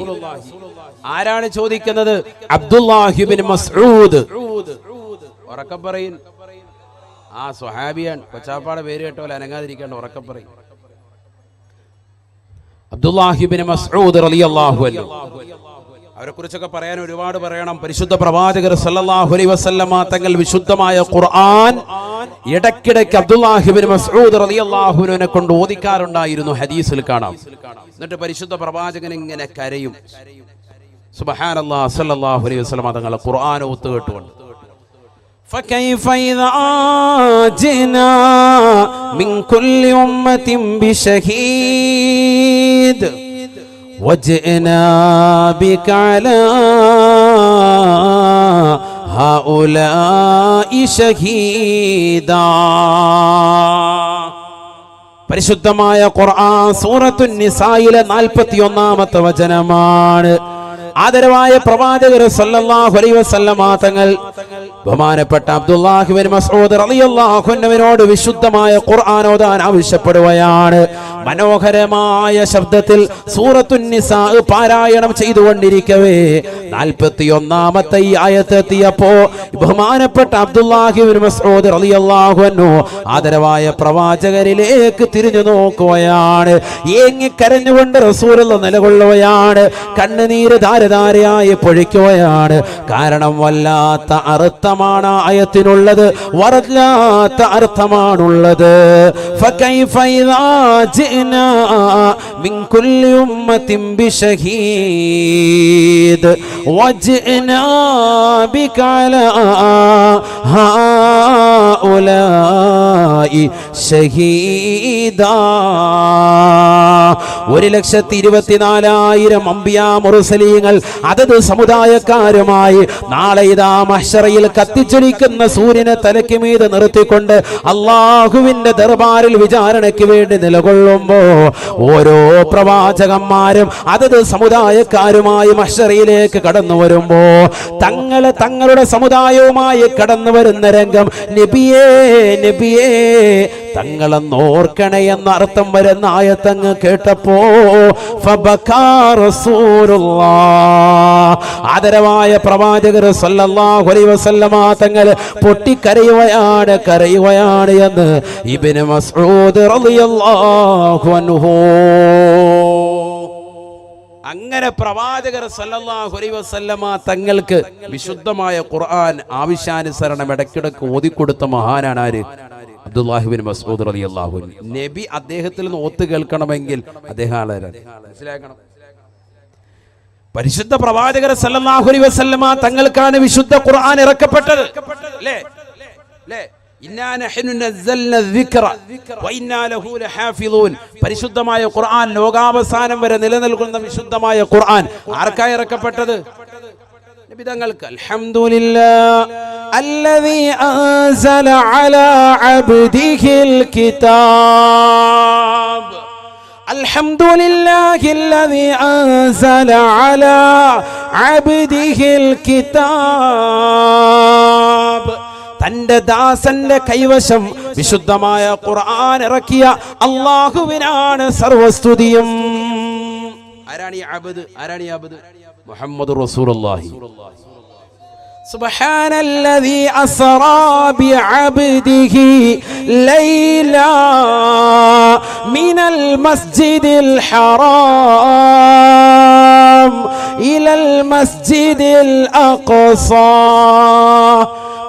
ആരാണ് ചോദിക്കുന്നത്? അബ്ദുല്ലാഹി ഇബ്നു മസ്ഊദ്. ഉറക്കെ പറയിൻ. ആ സ്വഹാബിയാണ്. കൊച്ചാപ്പാടെ പേര് കേട്ടോലെ അനങ്ങാതിരിക്കേണ്ട, ഉറക്കെ പറയും. അബ്ദുല്ലാഹി ഇബ്നു മസ്ഊദ് റളിയല്ലാഹു അൻഹു. അവരെ കുറിച്ചൊക്കെ പറയാൻ ഒരുപാട് പറയണം. പരിശുദ്ധ പ്രവാചകർ സല്ലല്ലാഹു അലൈഹി വസല്ലമ തങ്ങൾ വിശുദ്ധമായ ഖുർആൻ ഇടയ്ക്കിടയ്ക്ക് അബ്ദുല്ലാഹി ഇബ്നു മസ്ഊദ് റളിയല്ലാഹു അൻഹുവിനെ കൊണ്ട് ഓദിക്കാറുണ്ടായിരുന്നു. ഹദീസിൽ കാണാം. എന്നിട്ട് പരിശുദ്ധ പ്രവാചകൻ ഇങ്ങനെ കരയും. സുബ്ഹാനല്ലാഹ്, സല്ലല്ലാഹു അലൈഹി വസല്ലമ തങ്ങൾ ഖുർആൻ ഓത്തുകേട്ടുകൊണ്ട് فكيف إذا جئنا من كل أمة بشهيد وجئنا بك على هؤلاء شهيدا. പരിശുദ്ധമായ ഖുർആൻ സൂറത്തുൻ നിസായിലെ 41-ാമത്തെ വചനമാണ്. ആദരവായ പ്രവാചകർ സല്ലല്ലാഹു അലൈഹി വസല്ലമ തങ്ങൾ ബഹുമാനപ്പെട്ട അബ്ദുല്ലാഹി ഇബ്നു മസ്ഊദ് റളിയല്ലാഹു അൻഹുവിനോട് വിശുദ്ധമായ ഖുർആൻ ഓതാൻ ആവശ്യപ്പെടുകയാണ്. മനോഹരമായ ശബ്ദത്തിൽ സൂറത്തുൻ നിസാ പാരായണം ചെയ്തുകൊണ്ടിരിക്കവേ 41-ാമത്തെ ഈ ആയത്ത് എത്തിയപ്പോ ബഹുമാനപ്പെട്ട അബ്ദുല്ലാഹി ഇബ്നു മസ്ഊദ് റളിയല്ലാഹു അൻഹു ആദരവായ പ്രവാചകരിലേക്ക് തിരിഞ്ഞു നോക്കുകയാണ്. ഏങ്ങിക്കരഞ്ഞുകൊണ്ട് റസൂലുള്ളാഹി നിലകൊള്ളുകയാണ്. കണ്ണുനീര് ധാരധാരയായി പൊഴിക്കുകയാണ്. കാരണം വല്ലാത്ത അർത്ഥമാണ് ആയത്തിനുള്ളത്, വല്ലാത്ത അർത്ഥമാണുള്ളത്. ഫകൈഫ ഇദാ ജിനാ മിൻ കുല്ലി ഉമ്മത്തിൻ ഹൗലാഇ ഷഹീദാ. 1,24,000 അംബിയാ മുർസലീങ്ങൾ അതത് സമുദായക്കാരുമായി നാളെ ഇതാ മഹ്ശറയിൽ കത്തിച്ചൊലിക്കുന്ന സൂര്യനെ തലയ്ക്ക് മീതെ നിർത്തിക്കൊണ്ട് അള്ളാഹുവിന്റെ ദർബാറിൽ വിചാരണയ്ക്ക് വേണ്ടി നിലകൊള്ളുമ്പോ ഓരോ പ്രവാചകന്മാരും അതത് സമുദായക്കാരുമായി മഹ്ശറയിലേക്ക് കടന്നു വരുമ്പോ തങ്ങളുടെ സമുദായവുമായി കടന്നു വരുന്ന രംഗം നബിയേ നബിയേ തങ്ങളെന്ന് ഓർക്കണേ എന്ന അർത്ഥം വരുന്ന ആയത്തങ്ങ് കേട്ടപ്പോ ഫബകാ റസൂലുള്ളാഹ്, ആദരവായ പ്രവാചകർ സല്ലല്ലാഹു അലൈഹി വസല്ലമ തങ്ങൾ കരയുകയാണ് എന്ന് ഇബ്നു മസ്ഊദ് റളിയല്ലാഹു അൻഹു. അങ്ങനെ പ്രവാചകർ സല്ലല്ലാഹു അലൈഹി വസല്ലമ തങ്ങൾക്ക് വിശുദ്ധമായ ഖുർആൻ ആവശ്യാനുസരണം ഇടയ്ക്കിടയ്ക്ക് ഓതിക്കൊടുത്ത മഹാനാണ് ആര്? അബ്ദുല്ലാഹി ഇബ്നു മസ്ഊദ് റളിയല്ലാഹു അൻഹു. നബി അദ്ദേഹത്തിൽ നിന്ന് ഓത്ത് കേൾക്കണമെങ്കിൽ അദ്ദേഹം ആളാരാണ് മനസ്സിലാക്കണം. പരിശുദ്ധ പ്രവാചകർ സല്ലല്ലാഹു അലൈഹി വസല്ലമ തങ്ങൾക്കാണ് വിശുദ്ധ ഖുർആൻ ഇറക്കപ്പെട്ടത്. അല്ലേ അല്ലേ? ഇന്നാ നഹ്നു നസ്സൽന الذിക്റ വഇന്നാ ലഹു ലഹാഫിളൂൻ. പരിശുദ്ധമായ ഖുർആൻ ലോകാവസാനം വരെ നിലനിൽക്കുന്ന വിശുദ്ധമായ ഖുർആൻ ആർക്കായി ഇറക്കപ്പെട്ടത്? നബി തങ്ങൾക്ക്. അൽഹംദുലില്ലാഹ് അല്ലദീ അൻസല അലാ അബ്ദിഹിൽ കിതാബ്. അൽഹംദുലില്ലാഹില്ലദീ അൻസല അലാ അബ്ദിഹിൽ കിതാബ്. തന്റെ ദാസന്റെ കൈവശം വിശുദ്ധമായ ഖുർആൻ ഇറക്കിയ അല്ലാഹുവിനാണ് സർവസ്തുതിയും. ആരാണ് ഈ അബ്ദ്? ആരാണ് ഈ അബ്ദ്? മുഹമ്മദുർ റസൂലുള്ളാഹി. സുബ്ഹാനല്ലദീ അസ്റാ ബിഅബ്ദിഹി ലൈലാ മിനൽ മസ്ജിദിൽ ഹറാം ഇലൽ മസ്ജിദിൽ അഖ്സാ.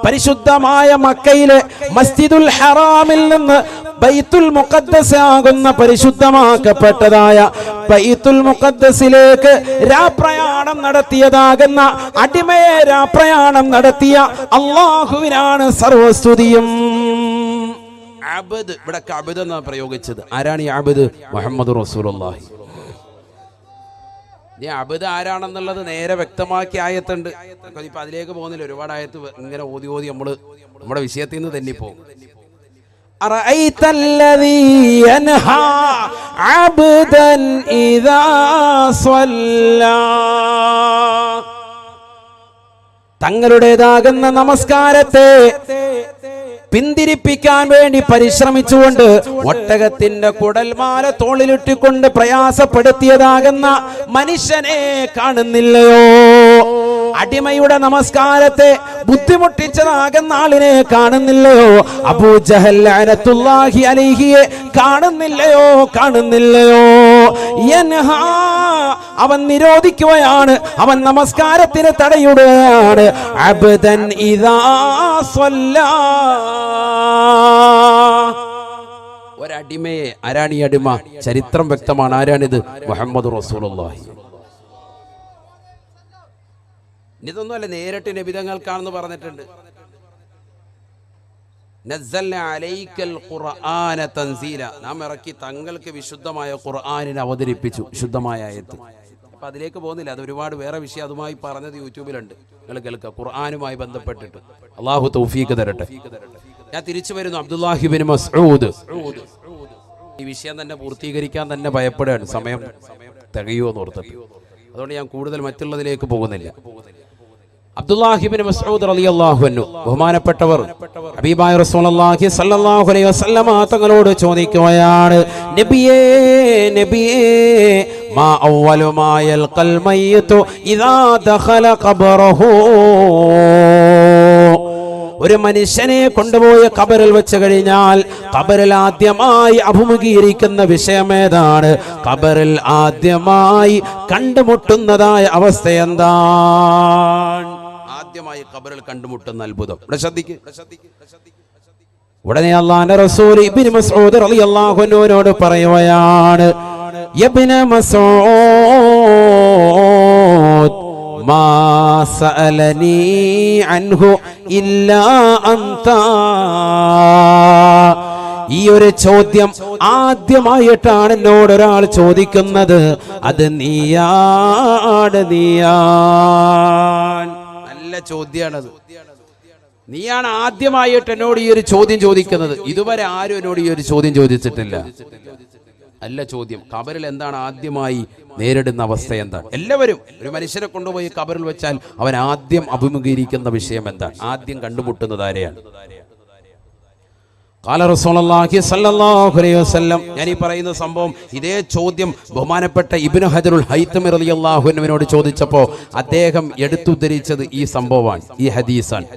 പരിശുദ്ധമായ മക്കയിലെ മസ്ജിദുൽ ഹറാമിൽ നിന്ന് ബൈത്തുൽ മുഖദ്ദസ് ആകുന്ന പരിശുദ്ധമാക്കപ്പെട്ടതായ ബൈത്തുൽ മുഖദ്ദസിലേക്ക് രാപ്രയാണം നടത്തിയതാകുന്ന അടിമയെ രാപ്രയാണം നടത്തിയ അല്ലാഹുവിനാണ് സർവസ്തുതിയും. അബ്ദ്, ഇവിടെ അബ്ദ് എന്നാണ് പ്രയോഗിച്ചത്. ആരാണ് ഈ അബ്ദ്? മുഹമ്മദ് റസൂലുള്ളാഹി. ഈ അബ്ദ് ആരാണെന്നുള്ളത് നേരെ വ്യക്തമാക്കി ആയത്തുണ്ട്. ഇപ്പൊ അതിലേക്ക് പോകുന്നില്ല, ഒരുപാട് ആയത്ത് ഇങ്ങനെ ഓതി നമ്മള് നമ്മുടെ വിഷയത്തിൽ നിന്ന് തന്നെ പോകും. അറഅയ്തല്ലദീ യൻഹാ അബ്ദൻ ഇദാ സ്വല്ലാ. തങ്ങളുടേതാകുന്ന നമസ്കാരത്തെ പിന്തിരിപ്പിക്കാൻ വേണ്ടി പരിശ്രമിച്ചുകൊണ്ട് ഒട്ടകത്തിന്റെ കുടൽമാല തോളിലിട്ടിക്കൊണ്ട് പ്രയാസപ്പെടുത്തിയതാകുന്ന മനുഷ്യനെ കാണുന്നില്ലയോ? അടിമയുടെ നമസ്കാരത്തെ ബുദ്ധിമുട്ടിച്ചതാകുന്ന ആളിനെ കാണുന്നില്ലയോ? അബൂജഹൽ ലഅനത്തുല്ലാഹി അലൈഹിയെ കാണുന്നില്ലയോ? യൻഹാ, അവൻ നിരോധിക്കുകയാണ്, അവൻ നമസ്കാരത്തിന് തടയിടുകയാണ്. അബ്ദൻ ഇദാ സ്വല്ലാ. ഒരടിമയെ, ആരാണ് ഈ അടിമ? ചരിത്രം വ്യക്തമാണ്. ആരാണിത്? മുഹമ്മദ് റസൂലുള്ളാഹി. ഇതൊന്നുമല്ല, നേരിട്ട് നബിതങ്ങൾക്കാണെന്ന് പറഞ്ഞിട്ടുണ്ട്. നസ്സൽനാ അലൈക്കൽ ഖുർആന തൻസീല. നാം ഇറക്കി തങ്ങൾക്ക് വിശുദ്ധമായ ഖുർആനിനെ അവതരിപ്പിച്ചു. വിശുദ്ധമായ ആയത്ത്. അപ്പൊ അതിലേക്ക് പോകുന്നില്ല, അത് ഒരുപാട് വേറെ വിഷയം അതുമായി പറഞ്ഞത് യൂട്യൂബിലുണ്ട്, നിങ്ങൾ കേൾക്കുക. ഖുർആനുമായി ബന്ധപ്പെട്ടിട്ട് അള്ളാഹു തൗഫീഖ് തരട്ടെ. ഞാൻ തിരിച്ചു വരുന്നു. അബ്ദുല്ലാഹി ഇബ്നു മസ്ഊദ്. ഈ വിഷയം തന്നെ പൂർത്തീകരിക്കാൻ തന്നെ ഭയപ്പെടുകയാണ്, സമയം തികയുമോ ഓർത്തിട്ട്. അതുകൊണ്ട് ഞാൻ കൂടുതൽ മറ്റുള്ളതിലേക്ക് പോകുന്നില്ല. അബ്ദുല്ലാഹി ഇബ്നു മസ്ഊദ് റളിയല്ലാഹു അൻഹു, ബഹുമാനപ്പെട്ടവർ ഹബീബായ റസൂലുള്ളാഹി സ്വല്ലല്ലാഹു അലൈഹി വസല്ലമ തങ്ങളോട് ചോദിക്കുകയാണ്, നബിയേ നബിയേ, മാ അവ്വലു മാ യൽഖൽ മയ്യിതു ഇദാ ദഖല ഖബറഹു. ഒരു മനുഷ്യനെ കൊണ്ടുപോയി ഖബറിൽ വെച്ച് കഴിഞ്ഞാൽ ഖബറിൽ ആദ്യമായി അഭിമുഖീകരിക്കുന്ന വിഷയം ഏതാണ്? ഖബറിൽ ആദ്യമായി കണ്ടുമുട്ടുന്നതായ അവസ്ഥ എന്താണ്? ആദ്യമായി ഖബറിൽ കണ്ടുമുട്ടുന്ന അത്ഭുതം. ഉടനെ അല്ലാഹുവിന്റെ റസൂൽ ഇബ്നു മസ്ഊദ് റളിയല്ലാഹു അൻഹുവിനോട് പറയുകയാണ്, ഇബ്നു മസ്ഊദ് മാ സഅലനീ അൻഹു ഇല്ലാ അൻത. ഈ ഒരു ചോദ്യം ആദ്യമായിട്ടാണ് എന്നോട് ഒരാൾ ചോദിക്കുന്നത്. അത് നീയാണ്. നല്ല ചോദ്യമാണത്. നീയാണ് ആദ്യമായിട്ട് എന്നോട് ഈ ഒരു ചോദ്യം ചോദിക്കുന്നത്. ഇതുവരെ ആരും എന്നോട് ഈ ഒരു ചോദ്യം ചോദിച്ചിട്ടില്ല. അല്ല ചോദ്യം, ഖബറിൽ എന്താണ് ആദ്യമായി നേരിടുന്ന അവസ്ഥ എന്താണ്? എല്ലാവരും ഒരു മനുഷ്യനെ കൊണ്ടുപോയി ഖബറിൽ വെച്ചാൽ അവൻ ആദ്യം അഭിമുഖീകരിക്കുന്ന വിഷയം എന്താണ്? ആദ്യം കണ്ടുമുട്ടുന്നത് ആരെയാണ്? ഖാല റസൂലുള്ളാഹി സ്വല്ലല്ലാഹു അലൈഹി വസല്ലം. ഞാൻ ഈ പറയുന്ന സംഭവം, ഇതേ ചോദ്യം ബഹുമാനപ്പെട്ട ഇബ്നു ഹജറുൽ ഹൈതമി റളിയല്ലാഹു അൻഹുവിനോട് ചോദിച്ചപ്പോൾ അദ്ദേഹം എടുത്തുദ്ധരിച്ചത് ഈ സംഭവമാണ്, ഈ ഹദീസാണ്.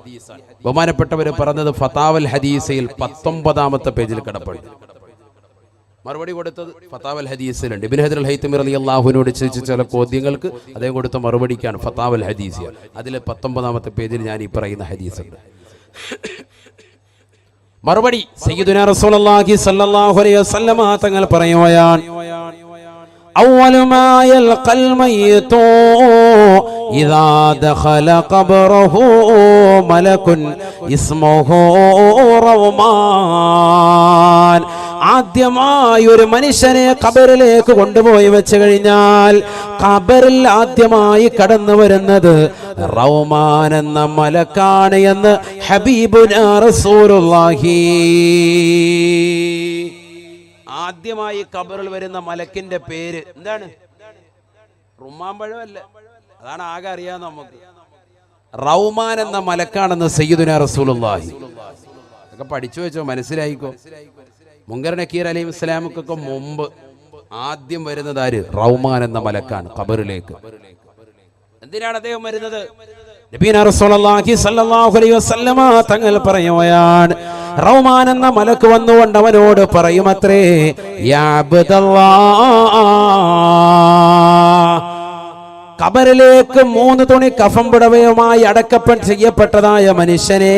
ബഹുമാനപ്പെട്ടവർ പറഞ്ഞത് ഫതാവൽ ഹദീസയിൽ 19ാമത്തെ പേജിൽ കിടപ്പുണ്ട്. മറുപടി കൊടുത്തത് ഫതാവൽ ഹദീസിലുണ്ട്. ഇബ്നു ഹജറുൽ ഹൈതമി റളിയല്ലാഹുവിനോട് ചോദിച്ച ചില ചോദ്യങ്ങൾക്ക് അദ്ദേഹം കൊടുത്ത മറുപടിക്കാണ് ഫതാവൽ ഹദീസിയ. അതിലെ 19ാമത്തെ പേജിൽ ഞാൻ ഈ പറയുന്ന ഹദീസുണ്ട്. മറുപടി സയ്യിദുനാ റസൂലുള്ളാഹി സ്വല്ലല്ലാഹു അലൈഹി വസല്ലം തങ്ങൾ പറയുകയാണ്, അവ്വലു മാ യൽഖൽ മയ്യിതു ഇദാ ദഖല ഖബ്റഹു മലകുൻ ഇസ്മുഹു റൗമാൻ. ആദ്യമായി ഒരു മനുഷ്യനെ ഖബറിലേക്ക് കൊണ്ടുപോയി വെച്ച് കഴിഞ്ഞാൽ ഖബറിൽ ആദ്യമായി കടന്നു വരുന്നത് റൗമാൻ എന്ന മലക്കാണ് എന്ന് ഹബീബുനാ റസൂലുള്ളാഹി. ആദ്യമായി ഖബറിൽ വരുന്ന മലക്കിന്റെ പേര് എന്താണ്? റുമ്മാമ്പഴമല്ല, അതാണ് ആകെ അറിയാം നമുക്ക്. റൗമാൻ എന്ന മലക്കാണെന്ന് സയ്യിദുനാ റസൂലുള്ളാഹി. അതൊക്കെ പഠിച്ചു വെച്ചോ, മനസ്സിലായിക്കോ. മുങ്കർ നക്കീർ അലൈഹിസ്സലാമുക്കൊക്കെ മുമ്പ് ആദ്യം വരുന്നത് ആര്? റൗമാൻ എന്ന മലക്കാണ് ഖബറിലേക്ക്. എന്തിനാണ് അദ്ദേഹം വരുന്നത്? നബിയുനാ റസൂലുള്ളാഹി സ്വല്ലല്ലാഹു അലൈഹി വസല്ലമ തങ്ങൾ പറയുകയാണ്, റൗമാൻ എന്ന മലക്ക് വന്നുകൊണ്ട് അവനോട് പറയുമത്രേ, യാ അബ്ദല്ലാഹ്, ഖബറിലേക്ക് 3 തുണി കഫൻ പുടവയുമായി ചെയ്യപ്പെട്ടതായ മനുഷ്യനെ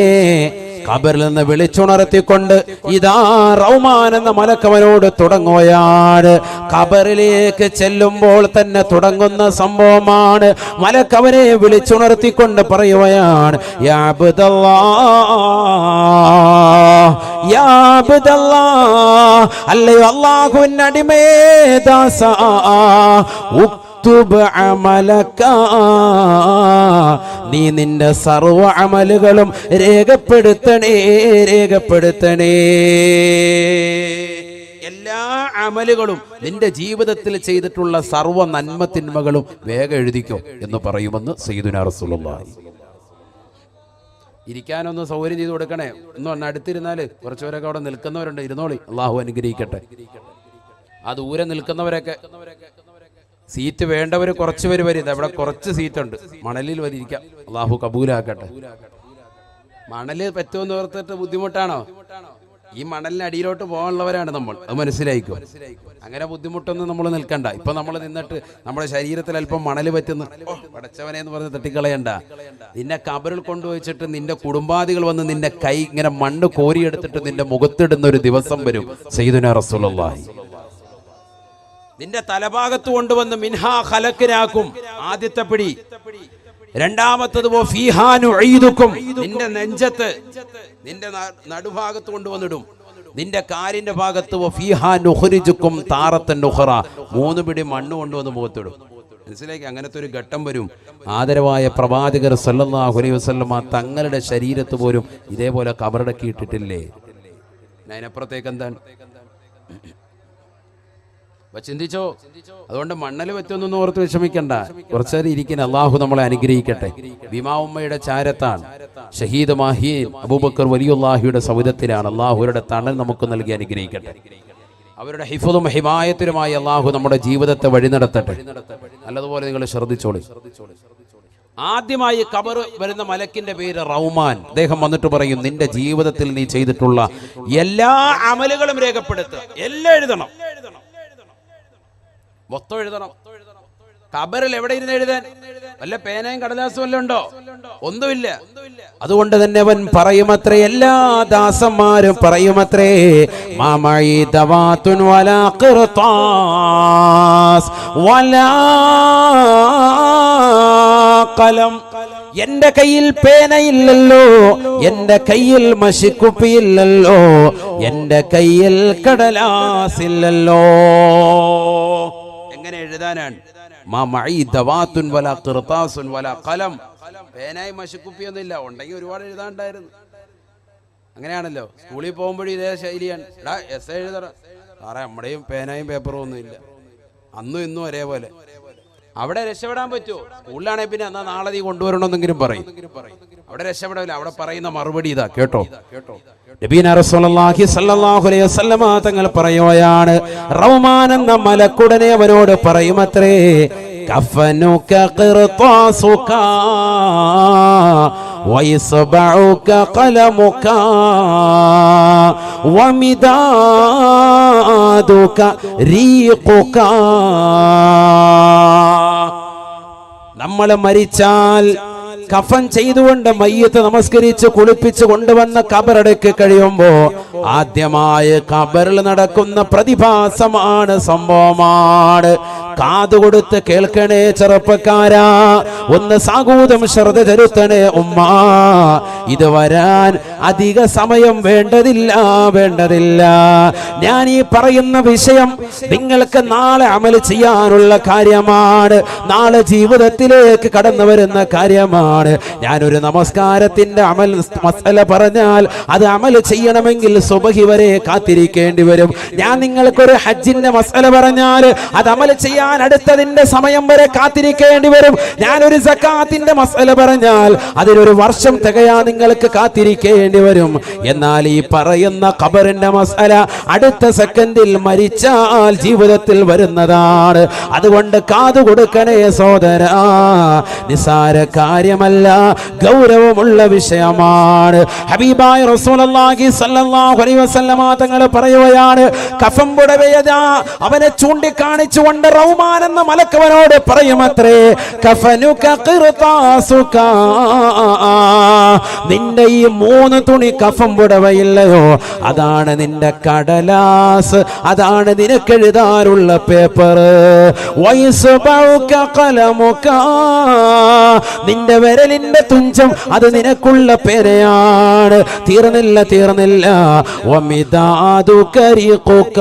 ഖബറിൽ നിന്ന് വിളിച്ചുണർത്തിക്കൊണ്ട് ഇതാ റൗമാൻ എന്ന മലക്കവനോട് തുടങ്ങുകയാണ്. ഖബറിലേക്ക് ചെല്ലുമ്പോൾ തന്നെ തുടങ്ങുന്ന സംഭവമാണ്. മലക്കവനെ വിളിച്ചുണർത്തിക്കൊണ്ട് പറയുകയാണ്, യാ അബ്ദല്ലാഹ്, യാ അബ്ദല്ലാഹ്, അല്ലയോ അല്ലാഹുവിന്റെ അടിമേ, ദാസാ, നീ നിന്റെ സർവ അമലുകളും രേഖപ്പെടുത്തണേ. എല്ലാ അമലുകളും നിന്റെ ജീവിതത്തിൽ ചെയ്തിട്ടുള്ള സർവ നന്മ തിന്മകളും വേഗം എഴുതിക്കോ എന്ന് പറയുമെന്ന് സയ്യിദുനാ റസൂലുള്ളാഹി. ഇരിക്കാനൊന്ന് സൗകര്യം ചെയ്ത് കൊടുക്കണേ. ഒന്ന് അടുത്തിരുന്നാല് കുറച്ചുപേരൊക്കെ അവിടെ നിൽക്കുന്നവരുണ്ട്, ഇരുന്നോളി. അള്ളാഹു അനുഗ്രഹിക്കട്ടെ. ആ ദൂരെ നിൽക്കുന്നവരൊക്കെ സീറ്റ് വേണ്ടവർ കുറച്ച് പേര് വരും. അവിടെ കുറച്ച് സീറ്റുണ്ട്, മണലിൽ വരിയിരിക്കാം. അള്ളാഹു കബൂലാക്കട്ടെ. മണല് പറ്റുമെന്ന് ഓർത്തിട്ട് ബുദ്ധിമുട്ടാണോ? ഈ മണലിന് അടിയിലോട്ട് പോകാനുള്ളവരാണ് നമ്മൾ, അത് മനസ്സിലായിക്കോ. അങ്ങനെ ബുദ്ധിമുട്ടൊന്നും നമ്മൾ നിൽക്കണ്ട. ഇപ്പൊ നമ്മൾ നിന്നിട്ട് നമ്മുടെ ശരീരത്തിൽ അല്പം മണല് പറ്റുന്ന പടച്ചവനെ എന്ന് പറഞ്ഞ് തട്ടിക്കളയണ്ട. നിന്നെ ഖബറിൽ കൊണ്ടുവച്ചിട്ട് നിന്റെ കുടുംബാദികൾ വന്ന് നിന്റെ കൈ ഇങ്ങനെ മണ്ണ് കോരിയെടുത്തിട്ട് നിന്റെ മുഖത്തിടുന്ന ഒരു ദിവസം വരും. സയ്യിദുനാ റസൂലുള്ളാഹി നിന്റെ തലഭാഗത്ത് കൊണ്ടുവന്ന് മിൻഹാ ഖലഖനാക്കും, ആദ്യത്തെ പിടി. രണ്ടാമത്തത് ഫീഹാ നുഈദുക്കും, നിന്റെ നെഞ്ചത്ത് നിന്റെ നടുഭാഗത്ത് കൊണ്ടുവന്നിടും. നിന്റെ കാലിന്റെ ഭാഗത്ത് ഫീഹാ നുഖ്രിജുക്കും താറത്തൻ നുഖറ, 3 പിടി മണ്ണ് കൊണ്ടുവന്ന് മുഖത്തിടും. മനസ്സിലാക്കി? അങ്ങനത്തെ ഒരു ഘട്ടം വരും. ആദരവായ പ്രവാചകർ സല്ലല്ലാഹു അലൈഹി വസല്ലമ തങ്ങളുടെ ശരീരത്ത് പോലും ഇതേപോലെ കബറടക്കി ഇട്ടിട്ടില്ലേ? അതിനപ്പുറത്തേക്ക് എന്താണ്? ചിന്തിച്ചോ? അതുകൊണ്ട് മണ്ണല് പറ്റുമെന്നൊന്നും ഓർത്ത് വിഷമിക്കണ്ട. കുറച്ചേരം ഇരിക്കുന്ന അള്ളാഹു നമ്മളെ അനുഗ്രഹിക്കട്ടെ. ബിമാ ഉമ്മയുടെ ചാരത്താണ്. ഷഹീദ് മാഹിയൻ അബൂബക്കർ വലിയുല്ലാഹിയുടെ സൗദത്തിലാണ്. അള്ളാഹുരുടെ തണൽ നമുക്ക് നൽകി അനുഗ്രഹിക്കട്ടെ. അവരുടെ ഹിഫുദും ഹിമായത്തിനുമായി അള്ളാഹു നമ്മുടെ ജീവിതത്തെ വഴി നടത്തട്ടെ. നല്ലതുപോലെ നിങ്ങൾ ശ്രദ്ധിച്ചോളി. ആദ്യമായി ഖബർ വരുന്ന മലക്കിന്റെ പേര് റൗമാൻ. അദ്ദേഹം വന്നിട്ട് പറയും, നിന്റെ ജീവിതത്തിൽ നീ ചെയ്തിട്ടുള്ള എല്ലാ അമലുകളും രേഖപ്പെടുത്തുക, എല്ലാം എഴുതണം, മൊത്തം എഴുതണം. ഖബറിൽ എവിടെ ഇരുന്ന് എഴുതാൻ? വല്ല പേനയും കടലാസും വല്ലതും ഉണ്ടോ? ഒന്നുമില്ല. അതുകൊണ്ട് തന്നെ അവൻ പറയുമത്രേ, എല്ലാ ദാസന്മാരും പറയുമത്രേ, മാമഈ ദവാതുൻ വലാ ഖിർതാസ് വലാ ഖലം, എന്റെ കയ്യിൽ പേനയില്ലല്ലോ, എന്റെ കയ്യിൽ മഷിക്കുപ്പിയില്ലല്ലോ, എന്റെ കയ്യിൽ കടലാസില്ലല്ലോ. എങ്ങനെ എഴുതാനാണ്? മാ മഈ ദവാത്തുൻ വലാ ഖിർതാസുൻ വലാ ഖലം. പേനായി മഷിക്കുപ്പിയൊന്നും ഇല്ല, ഉണ്ടെങ്കിൽ ഒരുപാട് എഴുതാണ്ടായിരുന്നു. അങ്ങനെയാണല്ലോ, സ്കൂളിൽ പോകുമ്പോഴും ഇതേ ശൈലിയാണ്. എടാ എസ് എഴുതറ സാറേ, നമ്മുടെയും പേനായും പേപ്പറും ഒന്നും ഇല്ല, അന്നും ഇന്നും ഒരേപോലെ. അവിടെ രക്ഷപ്പെടാൻ പറ്റുമോ? സ്കൂളിലാണെങ്കിൽ പിന്നെ എന്നാ നാളെ നീ കൊണ്ടുവരണമെന്നെങ്കിലും പറയും. അവിടെ രക്ഷപ്പെടില്ല. അവിടെ പറയുന്ന മറുപടി ഇതാ കേട്ടോ. നബീന റസൂലുള്ളാഹി സ്വല്ലല്ലാഹു അലൈഹി വസല്ലമ തങ്ങൾ പറയുകയാണ്, റൗമാൻ എന്ന മലക്കുടനെ അവനോട് പറയുമത്രേ, കഫനുക ഖിർതാസുക വയസ്ബഉക ഖലമുക വമിദാദുക റീഖുക. നമ്മൾ മരിച്ചാൽ കഫൻ ചെയ്തുകൊണ്ട് മയ്യത്ത് നമസ്കരിച്ച് കുളിപ്പിച്ച് കൊണ്ടുവന്ന ഖബറടക്കി കഴിയുമ്പോ ആദ്യമായി ഖബറിൽ നടക്കുന്ന പ്രതിഭാസമാണ്, സംഭവമാണ്. കാതുകൊടുത്ത് കേൾക്കണേ ചെറുപ്പക്കാരാ, ഒന്ന് സാഗൂതം ശ്രദ്ധ ചെലുത്തണേ ഉമ്മ. ഇത് വരാൻ അധിക സമയം വേണ്ടതില്ല. ഞാൻ ഈ പറയുന്ന വിഷയം നിങ്ങൾക്ക് നാളെ അമൽ ചെയ്യാനുള്ള കാര്യമാണ്, നാളെ ജീവിതത്തിലേക്ക് കടന്നു വരുന്ന കാര്യമാണ്. ഞാനൊരു നമസ്കാരത്തിന്റെ അമൽ മസല പറഞ്ഞാൽ അത് അമൽ ചെയ്യണമെങ്കിൽ സുബഹി വരെ കാത്തിരിക്കേണ്ടി വരും. ഞാൻ നിങ്ങൾക്കൊരു ഹജ്ജിന്റെ മസല പറഞ്ഞാൽ അത് അമൽ ചെയ്യാൻ അടുത്തതിന്റെ സമയം വരെ കാത്തിരിക്കേണ്ടി വരും. ഞാനൊരു സക്കാത്തിന്റെ മസല പറഞ്ഞാൽ അതിനൊരു വർഷം തികയാ നിങ്ങൾക്ക് കാത്തിരിക്കേണ്ടി വരും. എന്നാൽ ഈ പറയുന്ന ഖബറിന്റെ മസല അടുത്ത സെക്കൻഡിൽ മരിച്ചാൽ ജീവിതത്തിൽ വരുന്നതാണ്. അതുകൊണ്ട് കാതു കൊടുക്കണേ സഹോദരാ, നിസാര കാര്യമല്ല, ഗൗരവമുള്ള വിഷയമാണ്. ഹബീബായ റസൂലുള്ളാഹി സ്വല്ലല്ലാഹു അലൈഹി വസല്ലമ തങ്ങൾ പറയുകയാണ്, കഫൻ പുടവയതാ അവനെ ചൂണ്ടിക്കാണിച്ചുകൊണ്ട് റൗമാൻ എന്ന മലക്കവനോട് പറയുമത്രേ, കഫനുക ഖിർതാസുക, നിന്റെ ഈ 3 തുണി കഫൻ പുടവയില്ലയോ, അതാണ് നിന്റെ കടലാസ്, അതാണ് നിനക്കെഴുതാനുള്ള പേപ്പർ. വയസ്ബഉക ഖലമുക, നിന്റെ വിരലിന്റെ തുഞ്ചം അത് നിനക്കുള്ള പേരയാണ്. തീർന്നില്ല. വമിദാദുക റീഖുക,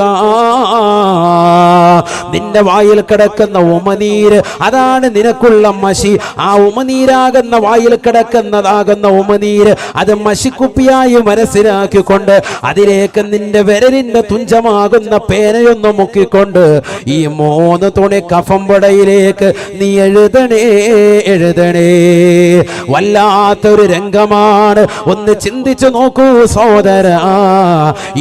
നിന്റെ വായിൽ കിടക്കുന്ന ഉമനീര് അതാണ് നിനക്കുള്ള മഷി. ആ ഉമനീരാകുന്ന വായിൽ കിടക്കുന്നതാകുന്ന ഉമനീര് അത് മഷിക്കുപ്പിയായി മനസ്സിലാക്കിക്കൊണ്ട് അതിലേക്ക് നിന്റെ വിരലിന്റെ തുഞ്ചമാകുന്ന പേനയൊന്ന് മുക്കിക്കൊണ്ട് ഈ 3 തുണി കഫംപടയിലേക്ക് നീ എഴുതണേ. വല്ലാത്തൊരു രംഗമാണ്. ഒന്ന് ചിന്തിച്ചു നോക്കൂ സഹോദരാ,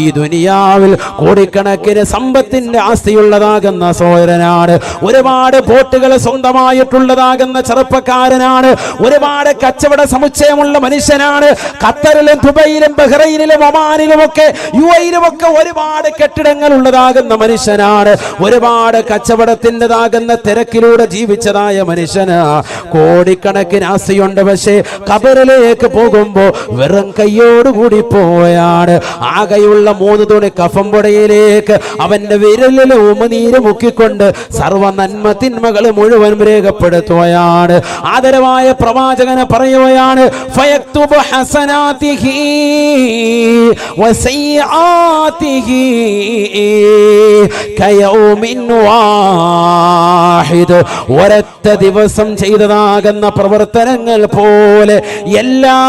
ഈ ദുനിയാവിൽ കോടിക്കണക്കിന് സമ്പത്തിന്റെ ആസ്തിയുള്ളതാകുന്ന സഹോദരനാണ്, ഒരുപാട് ബോട്ടുകൾ സ്വന്തമായിട്ടുള്ളതാകുന്ന ചെറുപ്പക്കാരനാണ്, ഒരുപാട് കച്ചവട സമുച്ചയമുള്ള മനുഷ്യനാണ്. ഖത്തറിലും ദുബൈയിലും ബഹ്റൈനിലും ഒമാനിലും ഒക്കെ യുഎഇയിലും ഒക്കെ ഒരുപാട് കെട്ടിടങ്ങൾ ഉള്ളതാകുന്ന മനുഷ്യനാണ്, ഒരുപാട് കച്ചവടത്തിൻ്റെതാകുന്ന തിരക്കിലൂടെ ജീവിച്ചതായ മനുഷ്യന് കോടിക്കണക്കിന് ആസ്തിയുണ്ട്. പക്ഷേ ഖബറിലേക്ക് പോകുമ്പോ വെറും കയ്യോടുകൂടി പോയാണ്. ആകെയുള്ള 3 തുണി കഫംപുടയിലേക്ക് അവന്റെ വിരലിലെ ഉമനീര് മുക്കിക്കൊണ്ട് സർവ നന്മ തിന്മകൾ മുഴുവൻ രേഖപ്പെടുത്തുകയാണ്. ആദരവായ പ്രവാചകനെ പറയുകയാണ്, ഫയക്തുബു ഹസനാതിഹി വസയ്യാതിഹി കയൗമിൻ വാഹിദ്, ഒരൊറ്റ ദിവസം ചെയ്തതാകുന്ന പ്രവർത്തനങ്ങൾ പോലെ എല്ലാ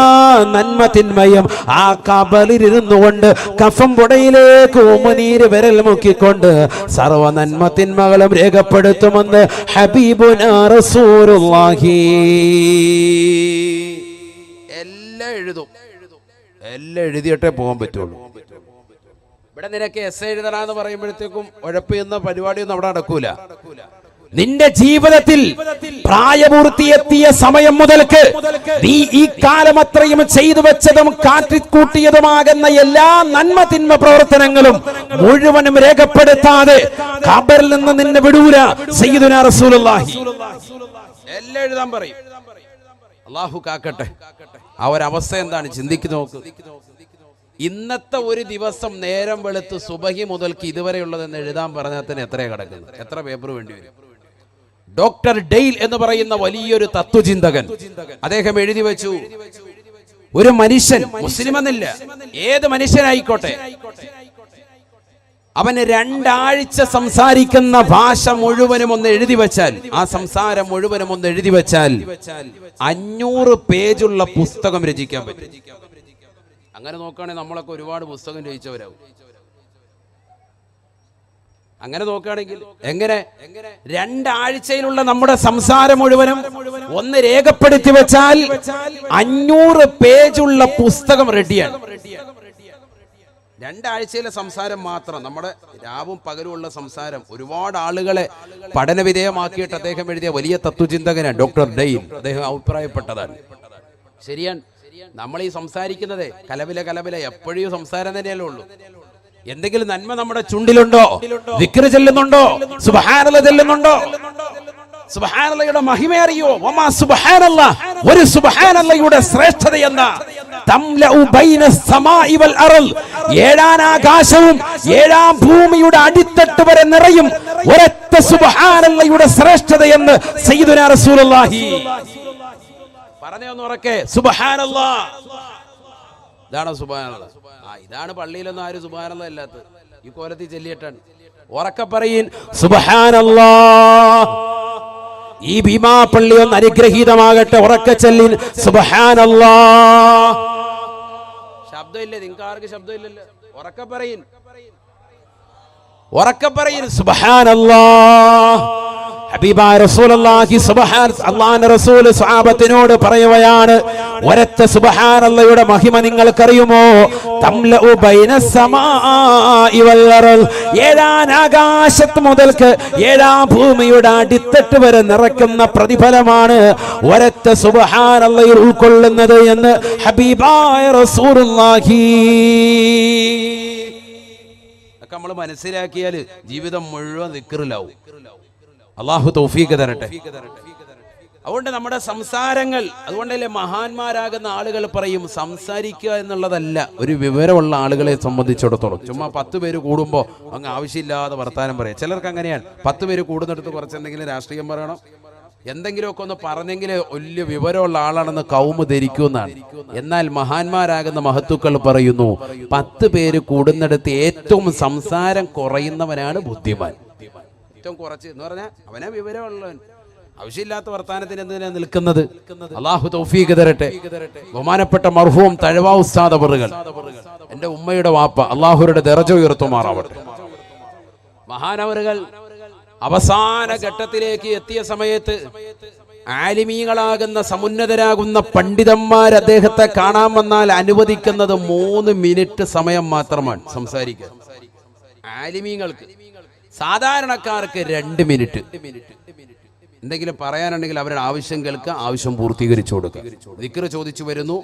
നന്മ തിന്മയും ആ ഖബറിലിരുന്നു കൊണ്ട് കഫംപുടയിലേക്ക് ഉമനീര് വിരൽ മുക്കിക്കൊണ്ട് സർവ നന്മ തിന്മകളും രേഖപ്പെടുത്തുമെന്ന് ഹബീബുനാ റസൂലുള്ളാഹി. എല്ലാം എഴുതിയിട്ടേ പോകാൻ പറ്റുള്ളൂ. ഇവിടെ നിനക്ക് എസ് എഴുതണമെന്ന് പറയുമ്പോഴത്തേക്കും ഉഴപ്പിയുന്ന പരിപാടിയൊന്നും അവിടെ നടക്കൂല. നിന്റെ ജീവിതത്തിൽ പ്രായപൂർത്തിയെത്തിയ സമയം മുതൽക്ക് നീ ഈ കാലം അത്രയും ചെയ്തു വെച്ചതും കാട്ടിക്കൂട്ടിയതുമാകുന്ന എല്ലാ നന്മ തിന്മ പ്രവർത്തനങ്ങളും മുഴുവനും രേഖപ്പെടുത്താതെ ഖബറിൽ നിന്ന് നിന്നെ വിടൂല സയ്യിദുനാ റസൂലുള്ളാഹി. എല്ലാം എഴുതാൻ പറയും. അല്ലാഹു കാക്കട്ടെ. ആ ഒരവസ്ഥ എന്താണ് ചിന്തിച്ചു നോക്ക്. ഇന്നത്തെ ഒരു ദിവസം നേരം വെളുത്ത് സുബഹി മുതൽക്ക് ഇതുവരെയുള്ളതെന്ന് എഴുതാൻ പറഞ്ഞാൽ തന്നെ എത്രയാണ് കിടക്കുന്നത്? എത്ര പേപ്പർ വേണ്ടി വരും? ഡോക്ടർ ഡെയിൽ എന്ന് പറയുന്ന വലിയൊരു തത്വചിന്തകൻ അദ്ദേഹം എഴുതി വെച്ചു, ഒരു മനുഷ്യൻ, മുസ്ലിം എന്നില്ല, ഏത് മനുഷ്യനായിക്കോട്ടെ, അവന് 2 ആഴ്ച സംസാരിക്കുന്ന ഭാഷ മുഴുവനും ഒന്ന് എഴുതി വെച്ചാൽ, ആ സംസാരം മുഴുവനും ഒന്ന് എഴുതി വെച്ചാൽ 500 പേജുള്ള പുസ്തകം രചിക്കാൻ പറ്റും. അങ്ങനെ നോക്കുകയാണെങ്കിൽ നമ്മളൊക്കെ ഒരുപാട് പുസ്തകം രചിച്ചവരാകും. അങ്ങനെ നോക്കുകയാണെങ്കിൽ എങ്ങനെ 2 ആഴ്ചയിലുള്ള നമ്മുടെ സംസാരം മുഴുവനും ഒന്ന് രേഖപ്പെടുത്തി വെച്ചാൽ 500 പേജുള്ള പുസ്തകം റെഡിയാണ്. 2 ആഴ്ചയിലെ സംസാരം മാത്രം, നമ്മുടെ രാവും പകലുമുള്ള സംസാരം ഒരുപാട് ആളുകളെ പഠനവിധേയമാക്കിയിട്ട് അദ്ദേഹം എഴുതിയ വലിയ തത്വചിന്തകനാണ് ഡോക്ടർ ഡെയിൽ. അദ്ദേഹം അഭിപ്രായപ്പെട്ടതാണ്. ശരിയാണ്, നമ്മൾ ഈ സംസാരിക്കുന്നത് കലവില എപ്പോഴും സംസാരം തന്നെയല്ലേ ഉള്ളൂ. എന്തെങ്കിലും നന്മ നമ്മുടെ ചുണ്ടിലുണ്ടോ? ദിക്ർ ചെല്ലുന്നുണ്ടോ? സുബ്ഹാനല്ലാഹ് ചെല്ലുന്നുണ്ടോ? സുബ്ഹാനല്ലാഹയുടെ മഹിമ അറിയോ? വമാ സുബ്ഹാനല്ലാഹ്, ഒരു സുബ്ഹാനല്ലാഹയുടെ ശ്രേഷ്ഠത എന്താ? തംലഉ ബൈനസ് സമാഇ വൽ അർള്, 7 ആകാശവും 7 ഭൂമിയുടെ അടിത്തട്ട് വരെ നിറയും ഒരൊറ്റ സുബ്ഹാനല്ലാഹയുടെ ശ്രേഷ്ഠത എന്ന് സയ്യിദുനാ റസൂലുള്ളാഹി പറഞ്ഞൊന്ന് ഉറക്കെ, സുബ്ഹാനല്ലാഹ്. ഇതാണ് സുബ്ഹാനല്ലാഹ്. ഇതാണ് പള്ളിയിലൊന്നും ആരും സുബ്ഹാനല്ലാഹ് ഇല്ലാത്തത്. ഈ കോലത്തിൽ ചെല്ലിയിട്ടാണ്. ഉറക്കെ പറയിൻ സുബ്ഹാനല്ലാഹ്. ഈ ഭീമാ പള്ളി ഒന്ന് അനുഗ്രഹീതമാകട്ടെ. ഉറക്കെ ചെല്ലിൻ സുബ്ഹാനല്ലാഹ്. ശബ്ദമില്ലേ? നിങ്ങൾക്ക് ആർക്ക് ശബ്ദമില്ലല്ലോ? ഉറക്കെ പറയിൻ, ഉറക്കെ പറയിൻ സുബ്ഹാനല്ലാഹ്. ഹബീബായ റസൂലുള്ളാഹി അല്ലാഹുവിന്റെ റസൂൽ സ്വഹാബത്തിനോട് പറയുകയാണ്, ഒരൊറ്റ സുബ്ഹാനല്ലാഹയുടെ മഹിമ നിങ്ങൾക്കറിയുമോ? തംലഉ ബൈനസ് സമാഇ വൽ അർള്, 7 ആകാശത്ത് മുതൽക്ക് 7 ഭൂമിയുടെ അടിത്തട്ട് വരെ നിറയ്ക്കുന്ന പ്രതിഫലമാണ് ഒരൊറ്റ സുബ്ഹാനല്ലാഹ് ഉൾക്കൊള്ളുന്നത് എന്ന് ഹബീബായ റസൂലുള്ളാഹി. നമ്മൾ മനസ്സിലാക്കിയാൽ ജീവിതം മുഴുവൻ ദിക്റിലാവും. അള്ളാഹു തൗഫീഖ് തരട്ടെ. അതുകൊണ്ട് നമ്മുടെ സംസാരങ്ങൾ, അതുകൊണ്ടല്ലേ മഹാന്മാരാകുന്ന ആളുകൾ പറയും സംസാരിക്കുക എന്നുള്ളതല്ല ഒരു വിവരമുള്ള ആളുകളെ സംബന്ധിച്ചിടത്തോളം. ചുമ്മാ 10 പേര് കൂടുമ്പോൾ അങ്ങ് ആവശ്യമില്ലാതെ വർത്താനം പറയാം. ചിലർക്ക് അങ്ങനെയാണ്. 10 പേര് കൂടുന്നിടത്ത് കുറച്ചെന്തെങ്കിലും രാഷ്ട്രീയം പറയണം, എന്തെങ്കിലുമൊക്കെ ഒന്ന് പറഞ്ഞെങ്കിൽ വലിയ വിവരമുള്ള ആളാണെന്ന് കൗമ് ധരിക്കുമെന്നാണ്. എന്നാൽ മഹാന്മാരാകുന്ന മഹത്തുക്കൾ പറയുന്നു, 10 പേര് കൂടുന്നിടത്ത് ഏറ്റവും സംസാരം കുറയുന്നവനാണ് ബുദ്ധിമാൻ. ഏറ്റവും കുറച്ച് എന്ന് പറഞ്ഞാൽ അവനെ വിവരമുള്ളവൻ. ആവശ്യമില്ലാത്ത വർത്താനത്തിന് എന്തിനാ നിൽക്കുന്നത്? അള്ളാഹു തൗഫീഖ് തരട്ടെ. ബഹുമാനപ്പെട്ട മർഹൂം തഴവ ഉസ്താദ് അവറുകൾ, എന്റെ ഉമ്മയുടെ വാപ്പ, അള്ളാഹുരുടെ ദറജ ഉയർത്തുമാറാവട്ടെ. മഹാനവറുകൾ അവസാന ഘട്ടത്തിലേക്ക് എത്തിയ സമയത്ത് ആലിമീങ്ങളാകുന്ന സമുന്നതരാകുന്ന പണ്ഡിതന്മാർ അദ്ദേഹത്തെ കാണാൻ വന്നാൽ അനുവദിക്കുന്നത് 3 മിനിറ്റ് സമയം മാത്രമാണ് സംസാരിക്കാൻ. ആലിമീങ്ങൾക്ക്, സാധാരണക്കാർക്ക് 2 മിനിറ്റ്. എന്തെങ്കിലും പറയാനുണ്ടെങ്കിൽ അവരുടെ ആവശ്യം കേൾക്കുക, ആവശ്യം പൂർത്തീകരിച്ചു കൊടുക്കുക. ദിക്ർ ചോദിച്ചു വരുന്നു,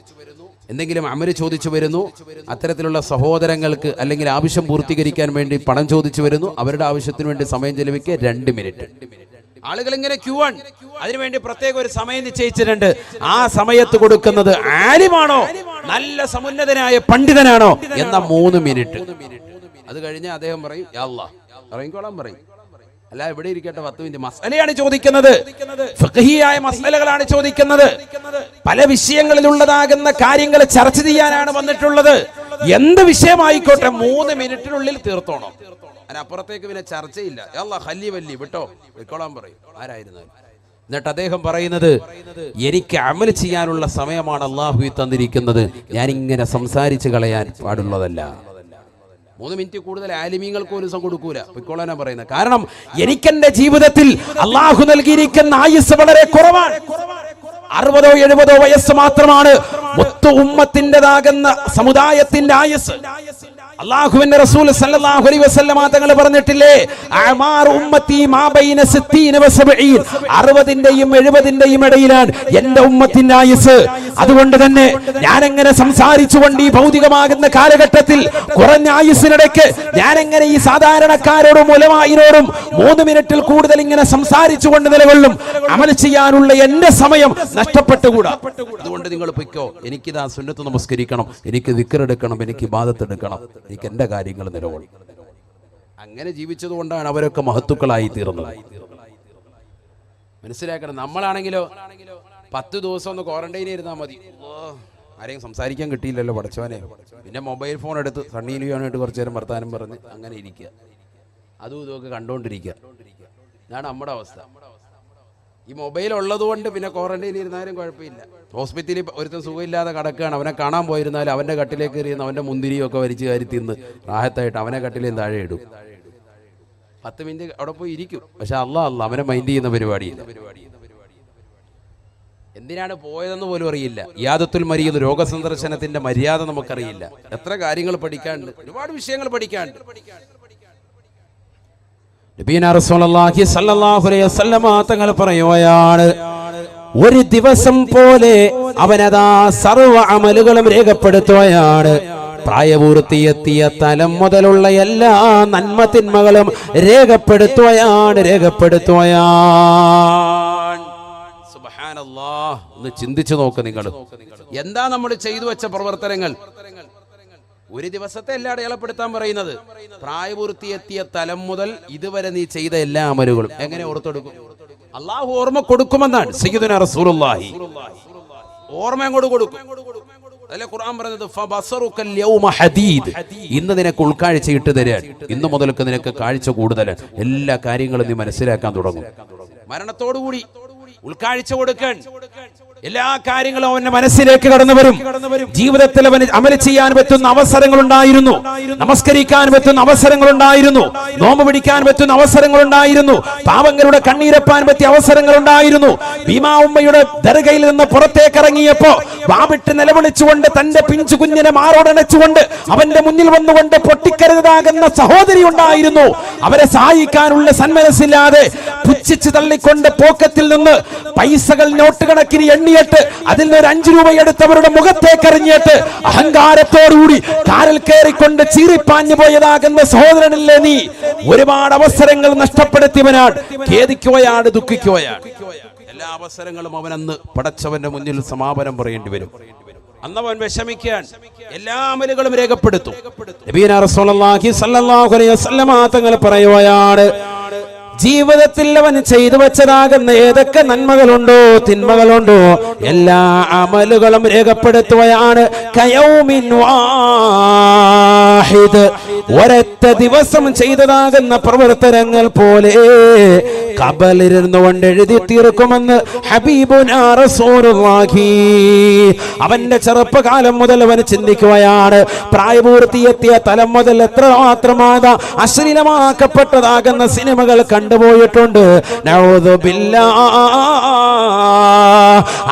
എന്തെങ്കിലും അമല് ചോദിച്ചു വരുന്നു, അത്തരത്തിലുള്ള സഹോദരങ്ങൾക്ക് അല്ലെങ്കിൽ ആവശ്യം പൂർത്തീകരിക്കാൻ വേണ്ടി പണം ചോദിച്ചു വരുന്നു, അവരുടെ ആവശ്യത്തിന് വേണ്ടി സമയം ചെലവിക്കുക 2 മിനിറ്റ്. ആളുകൾ ഇങ്ങനെ ക്യൂ ആണ്. അതിനുവേണ്ടി പ്രത്യേക ഒരു സമയം നിശ്ചയിച്ചിട്ടുണ്ട്. ആ സമയത്ത് കൊടുക്കുന്നത് ആലിമാണോ, നല്ല സമുന്നതനായ പണ്ഡിതനാണോ എന്ന 3 മിനിറ്റ്. അത് കഴിഞ്ഞ് അദ്ദേഹം പറയും യാ അല്ലാഹ് ഇറങ്ങിക്കോളാൻ പറയും. അല്ല, ഇവിടെ ഇരിക്കട്ടെ 10 മിനിറ്റ്. മസ്അലയാണ് ചോദിക്കുന്നത്, ഫിഖ്ഹിയായ മസ്അലകളാണ് ചോദിക്കുന്നത്, പല വിഷയങ്ങളിലുള്ളതാകുന്ന കാര്യങ്ങൾ ചർച്ച ചെയ്യാനാണ് വന്നിട്ടുള്ളത്. എന്ത് വിഷയമായിക്കോട്ടെ 3 മിനിറ്റിനുള്ളിൽ തീർത്തോണം. അതിനപ്പുറത്തേക്ക് പിന്നെ ചർച്ചയില്ല. അല്ലാഹ് ഖല്ലി വല്ലി വിട്ടോ, വിട്ടോളാൻ പറയും ആരായിരുന്നാലും. എന്നിട്ട് അദ്ദേഹം പറയുന്നത്, എനിക്ക് അമൽ ചെയ്യാനുള്ള സമയമാണ് അള്ളാഹു തന്നിരിക്കുന്നത്, ഞാനിങ്ങനെ സംസാരിച്ച് കളയാൻ പാടുള്ളതല്ല. 3 മിനിറ്റ് കൂടുതൽ ആലിമീങ്ങൾക്ക് ഒരു ദിവസം കൊടുക്കൂല, പൊയ്ക്കോളാനാ പറയുന്നത്. കാരണം എനിക്കെന്റെ ജീവിതത്തിൽ അള്ളാഹു നൽകിയിരിക്കുന്ന ആയുസ് വളരെ കുറവാണ്. 60-70 വയസ്സ് മാത്രമാണ് മൊത്ത ഉമ്മത്തിൻ്റെതാകുന്ന സമുദായത്തിന്റെ ആയുസ്. അല്ലാഹുവിന്റെ റസൂൽ സല്ലല്ലാഹു അലൈഹി വസല്ലം തങ്ങൾ പറഞ്ഞിട്ടില്ലേ, അഅ്മാർ ഉമ്മത്തി മാ ബൈന 60 വ 70, 60ന്റെയും 70ന്റെയും ഇടയിലാണ് എന്റെ ഉമ്മത്തിന്റെ ആയുസ്. അതുകൊണ്ട് തന്നെ ഞാൻ എങ്ങനെ സംസാരിച്ചുകൊണ്ട് ഈ ഭൗതികമാകുന്ന കാലഘട്ടത്തിൽ കുറഞ്ഞ ആയുസ്സിനിടയ്ക്ക് ഞാൻ എങ്ങനെ ഈ സാധാരണക്കാരോടും ഉലമായിനോടും 3 മിനിറ്റിൽ കൂടുതൽ ഇങ്ങനെ സംസാരിച്ചുകൊണ്ട് നിലകൊള്ളും? അമൽ ചെയ്യാനുള്ള എന്റെ സമയം നഷ്ടപ്പെട്ടുകൂടാ. അതുകൊണ്ട് നിങ്ങൾ പൊയ്ക്കോ, എനിക്കിതാ സുന്നത്ത് നമസ്കരിക്കണം, എനിക്ക് ദിക്ർ എടുക്കണം, എനിക്ക് ഇബാദത്ത് എടുക്കണം, എനിക്ക് എന്റെ കാര്യങ്ങൾ നിലകൊള്ളും. അങ്ങനെ ജീവിച്ചത് കൊണ്ടാണ് അവരൊക്കെ മഹത്തുക്കളായി തീർന്നത്. മനസ്സിലാക്കണം. നമ്മളാണെങ്കിലോ 10 ദിവസം ഒന്ന് ക്വാറന്റൈനിൽ ഇരുന്നാൽ മതി. ആരെയും സംസാരിക്കാൻ കിട്ടിയില്ലല്ലോ പഠിച്ചവനെ. പിന്നെ മൊബൈൽ ഫോൺ എടുത്ത് സണ്ണിയിലുവാനായിട്ട് കുറച്ചു നേരം വർത്താനം പറഞ്ഞ് അങ്ങനെ ഇരിക്കുക, അതും ഇതുമൊക്കെ കണ്ടുകൊണ്ടിരിക്കുക. ഇതാണ് നമ്മുടെ അവസ്ഥ. ഈ മൊബൈൽ ഉള്ളത് കൊണ്ട് പിന്നെ ക്വാറന്റൈനിൽ ഇരുന്നാലും കുഴപ്പമില്ല. ഹോസ്പിറ്റലിൽ ഒരുത്തൻ സുഖമില്ലാതെ കിടക്കുകയാണ്, അവനെ കാണാൻ പോയിരുന്നാലും അവൻ്റെ കട്ടിലേക്ക് എറിയുന്ന അവൻ്റെ മുന്തിരിയൊക്കെ വലിച്ചു കയറി തിന്ന് റാഹത്തായിട്ട് അവനെ കട്ടിലേയും താഴെ ഇടും. 10 മിനിറ്റ് അവിടെ പോയി ഇരിക്കും. പക്ഷെ അള്ളാഹ് അവനെ മൈൻഡ് ചെയ്യുന്ന പരിപാടിയില്ല. എന്തിനാണ് പോയതെന്ന് പോലും അറിയില്ല. യാദത്തുൽ മരീദ് രോഗസന്ദർശനത്തിന്റെ മര്യാദ നമുക്കറിയില്ല. എത്ര കാര്യങ്ങൾ പഠിക്കാനുണ്ട്, ഒരുപാട് വിഷയങ്ങൾ പഠിക്കാനുണ്ട്. നബിയനാ റസൂലുള്ളാഹി സ്വല്ലല്ലാഹു അലൈഹി വസല്ലമ തങ്ങൾ പറയുകയാണ്, ഒരു ദിവസം പോലെ അവനതാ സർവ്വ അമലുകളും രേഖപ്പെടുത്തുകയാണ്. പ്രായപൂർത്തിയെത്തിയ തലം മുതലുള്ള എല്ലാ നന്മ തിന്മകളും രേഖപ്പെടുത്തുകയാണ്. സുബ്ഹാനല്ലാഹ്, ഒന്ന് ചിന്തിച്ചു നോക്ക് നിങ്ങൾ. എന്താ നമ്മൾ ചെയ്തു വെച്ച പ്രവർത്തനങ്ങൾ? ഒരു ദിവസത്തെ എല്ലാം അടയാളപ്പെടുത്താൻ പറയുന്നത്. പ്രായപൂർത്തിയെത്തിയ തലം മുതൽ ഇതുവരെ നീ ചെയ്ത എല്ലാ അമലുകളും എങ്ങനെ ഓർത്തെടുക്കും? അള്ളാഹു ഓർമ്മ കൊടുക്കുമെന്നാണ് സയ്യിദുനാ റസൂലുള്ളാഹി. ഓർമ്മ അങ്ങോട്ട് കൊടുക്കും. അതല്ലേ ഖുർആൻ പറയുന്നത്, ഫബസറുക്കൽ യൗമ ഹദീദ്, ഇന്ന് നിനക്ക് ഉൾക്കാഴ്ച ഇട്ട് തരാൻ, ഇന്ന് മുതൽക്ക് നിനക്ക് കാഴ്ച കൂടുതലാണ്. എല്ലാ കാര്യങ്ങളും നീ മനസ്സിലാക്കാൻ തുടങ്ങും. മരണത്തോടുകൂടി ഉൾക്കാഴ്ച കൊടുക്കാൻ എല്ലാ കാര്യങ്ങളും അവന്റെ മനസ്സിലേക്ക് കടന്നു വരും. ജീവിതത്തിൽ അവന് അമൽ ചെയ്യാൻ പറ്റുന്ന അവസരങ്ങൾ ഉണ്ടായിരുന്നു, നമസ്കരിക്കാൻ പറ്റുന്ന അവസരങ്ങൾ ഉണ്ടായിരുന്നു, നോമ്പ് പിടിക്കാൻ പറ്റുന്ന അവസരങ്ങൾ ഉണ്ടായിരുന്നു, പാവങ്ങളുടെ കണ്ണീരപ്പാൻ പറ്റിയ അവസരങ്ങൾ ഉണ്ടായിരുന്നു. ഭീമാ ഉമ്മയുടെ ദർഗയിൽ നിന്ന് പുറത്തേക്ക് ഇറങ്ങിയപ്പോ വാവിട്ട് നിലവിളിച്ചുകൊണ്ട് തന്റെ പിഞ്ചു കുഞ്ഞിനെ മാറോടണച്ചുകൊണ്ട് അവന്റെ മുന്നിൽ വന്നുകൊണ്ട് പൊട്ടിക്കരുതാകുന്ന സഹോദരി ഉണ്ടായിരുന്നു. അവരെ സഹായിക്കാനുള്ള സന്മനസ്സില്ലാതെ പുച്ഛിച്ച് തള്ളിക്കൊണ്ട് പോക്കറ്റിൽ നിന്ന് പൈസകൾ നോട്ട് കണക്കിന് എണ്ണിയിട്ട് അതിൽ നിന്ന് 5 രൂപ എടുത്തവരുടെ മുഖത്തേക്ക് എറിഞ്ഞിട്ട് അഹങ്കാരത്തോടുകൂടി കാറിൽ കയറിക്കൊണ്ട് ചീറിപ്പാഞ്ഞു പോയതാകുന്ന സഹോദരനല്ലേ നീ? ഒരുപാട് അവസരങ്ങൾ നഷ്ടപ്പെടുത്തിയവനാണ്. ഖേദിക്കുകയാണ്, ദുഃഖിക്കുകയാണ്. എല്ലാ അവസരങ്ങളും അവനന്ന് പടച്ചവന്റെ മുന്നിൽ സമാപനം പറയേണ്ടി വരും. അന്നവൻ വിഷമിക്കാൻ എല്ലാ അമലുകളും രേഖപ്പെടുത്തും. നബിയനാ റസൂലുള്ളാഹി സ്വല്ലല്ലാഹു അലൈഹി വസല്ലമ തങ്ങൾ പറയുകയാണ്, ജീവിതത്തിൽ അവൻ ചെയ്തു വെച്ചതാകുന്ന ഏതൊക്കെ നന്മകളുണ്ടോ തിന്മകളുണ്ടോ എല്ലാ അമലുകളും രേഖപ്പെടുത്തുകയാണ്. കയൗമിൻ വാഹിദ്, ഒരൊറ്റ ദിവസം ചെയ്തതാകുന്ന പ്രവർത്തനങ്ങൾ പോലെ ഖബറിലിരുന്നു കൊണ്ട് എഴുതി തീർക്കുമെന്ന് ഹബീബുനാ റസൂലുള്ളാഹി. അവന്റെ ചെറുപ്പകാലം മുതൽ അവൻ ചിന്തിക്കുകയാണ്. പ്രായപൂർത്തിയെത്തിയ തലം മുതൽ എത്രമാത്രമാതാ അശ്ലീലമാക്കപ്പെട്ടതാകുന്ന സിനിമകൾ കണ്ടുപോയിട്ടുണ്ട്. നഊദു ബില്ലാഹ്.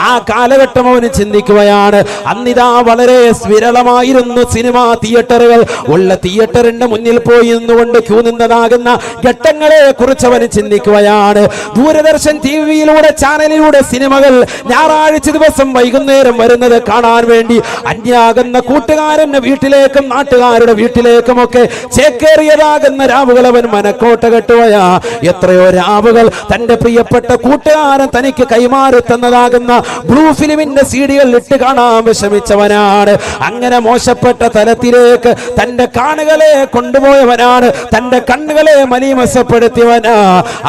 ആ കാലഘട്ടം അവന് ചിന്തിക്കുകയാണ്. അന്നിതാ വളരെ വിരളമായിരുന്നു സിനിമാ തിയേറ്ററുകൾ. ഉള്ള തിയേറ്ററിന്റെ മുന്നിൽ പോയി നിന്നുകൊണ്ട് ക്യൂ നിന്നതാകുന്ന ഘട്ടങ്ങളെ കുറിച്ച് അവന് ചിന്തിക്കുകയാണ്. ദൂരദർശൻ ടിവിയിലൂടെ ചാനലിലൂടെ സിനിമകൾ ഞായറാഴ്ച ദിവസം വൈകുന്നേരം വരുന്നത് കാണാൻ വേണ്ടി അന്യാകുന്ന കൂട്ടുകാരന്റെ വീട്ടിലേക്കും നാട്ടുകാരുടെ വീട്ടിലേക്കുമൊക്കെ ചേക്കേറിയതാകുന്ന രാവുകൾ അവൻ മനക്കോട്ട കെട്ടുകയാ. എത്രയോ രാവുകൾ തന്റെ പ്രിയപ്പെട്ട കൂട്ടുകാരൻ തനിക്ക് കൈമാറി തന്നതാകുന്ന ബ്ലൂ ഫിലിമിന്റെ സീഡികൾ ഇട്ട് കാണാൻ വിഷമിച്ചവനാണ്. അങ്ങനെ മോശപ്പെട്ട തലത്തിലേക്ക് തന്റെ കാണുകളെ കൊണ്ടുപോയവനാണ്. തന്റെ കണ്ണുകളെ മലീമസപ്പെടുത്തിയവനാ.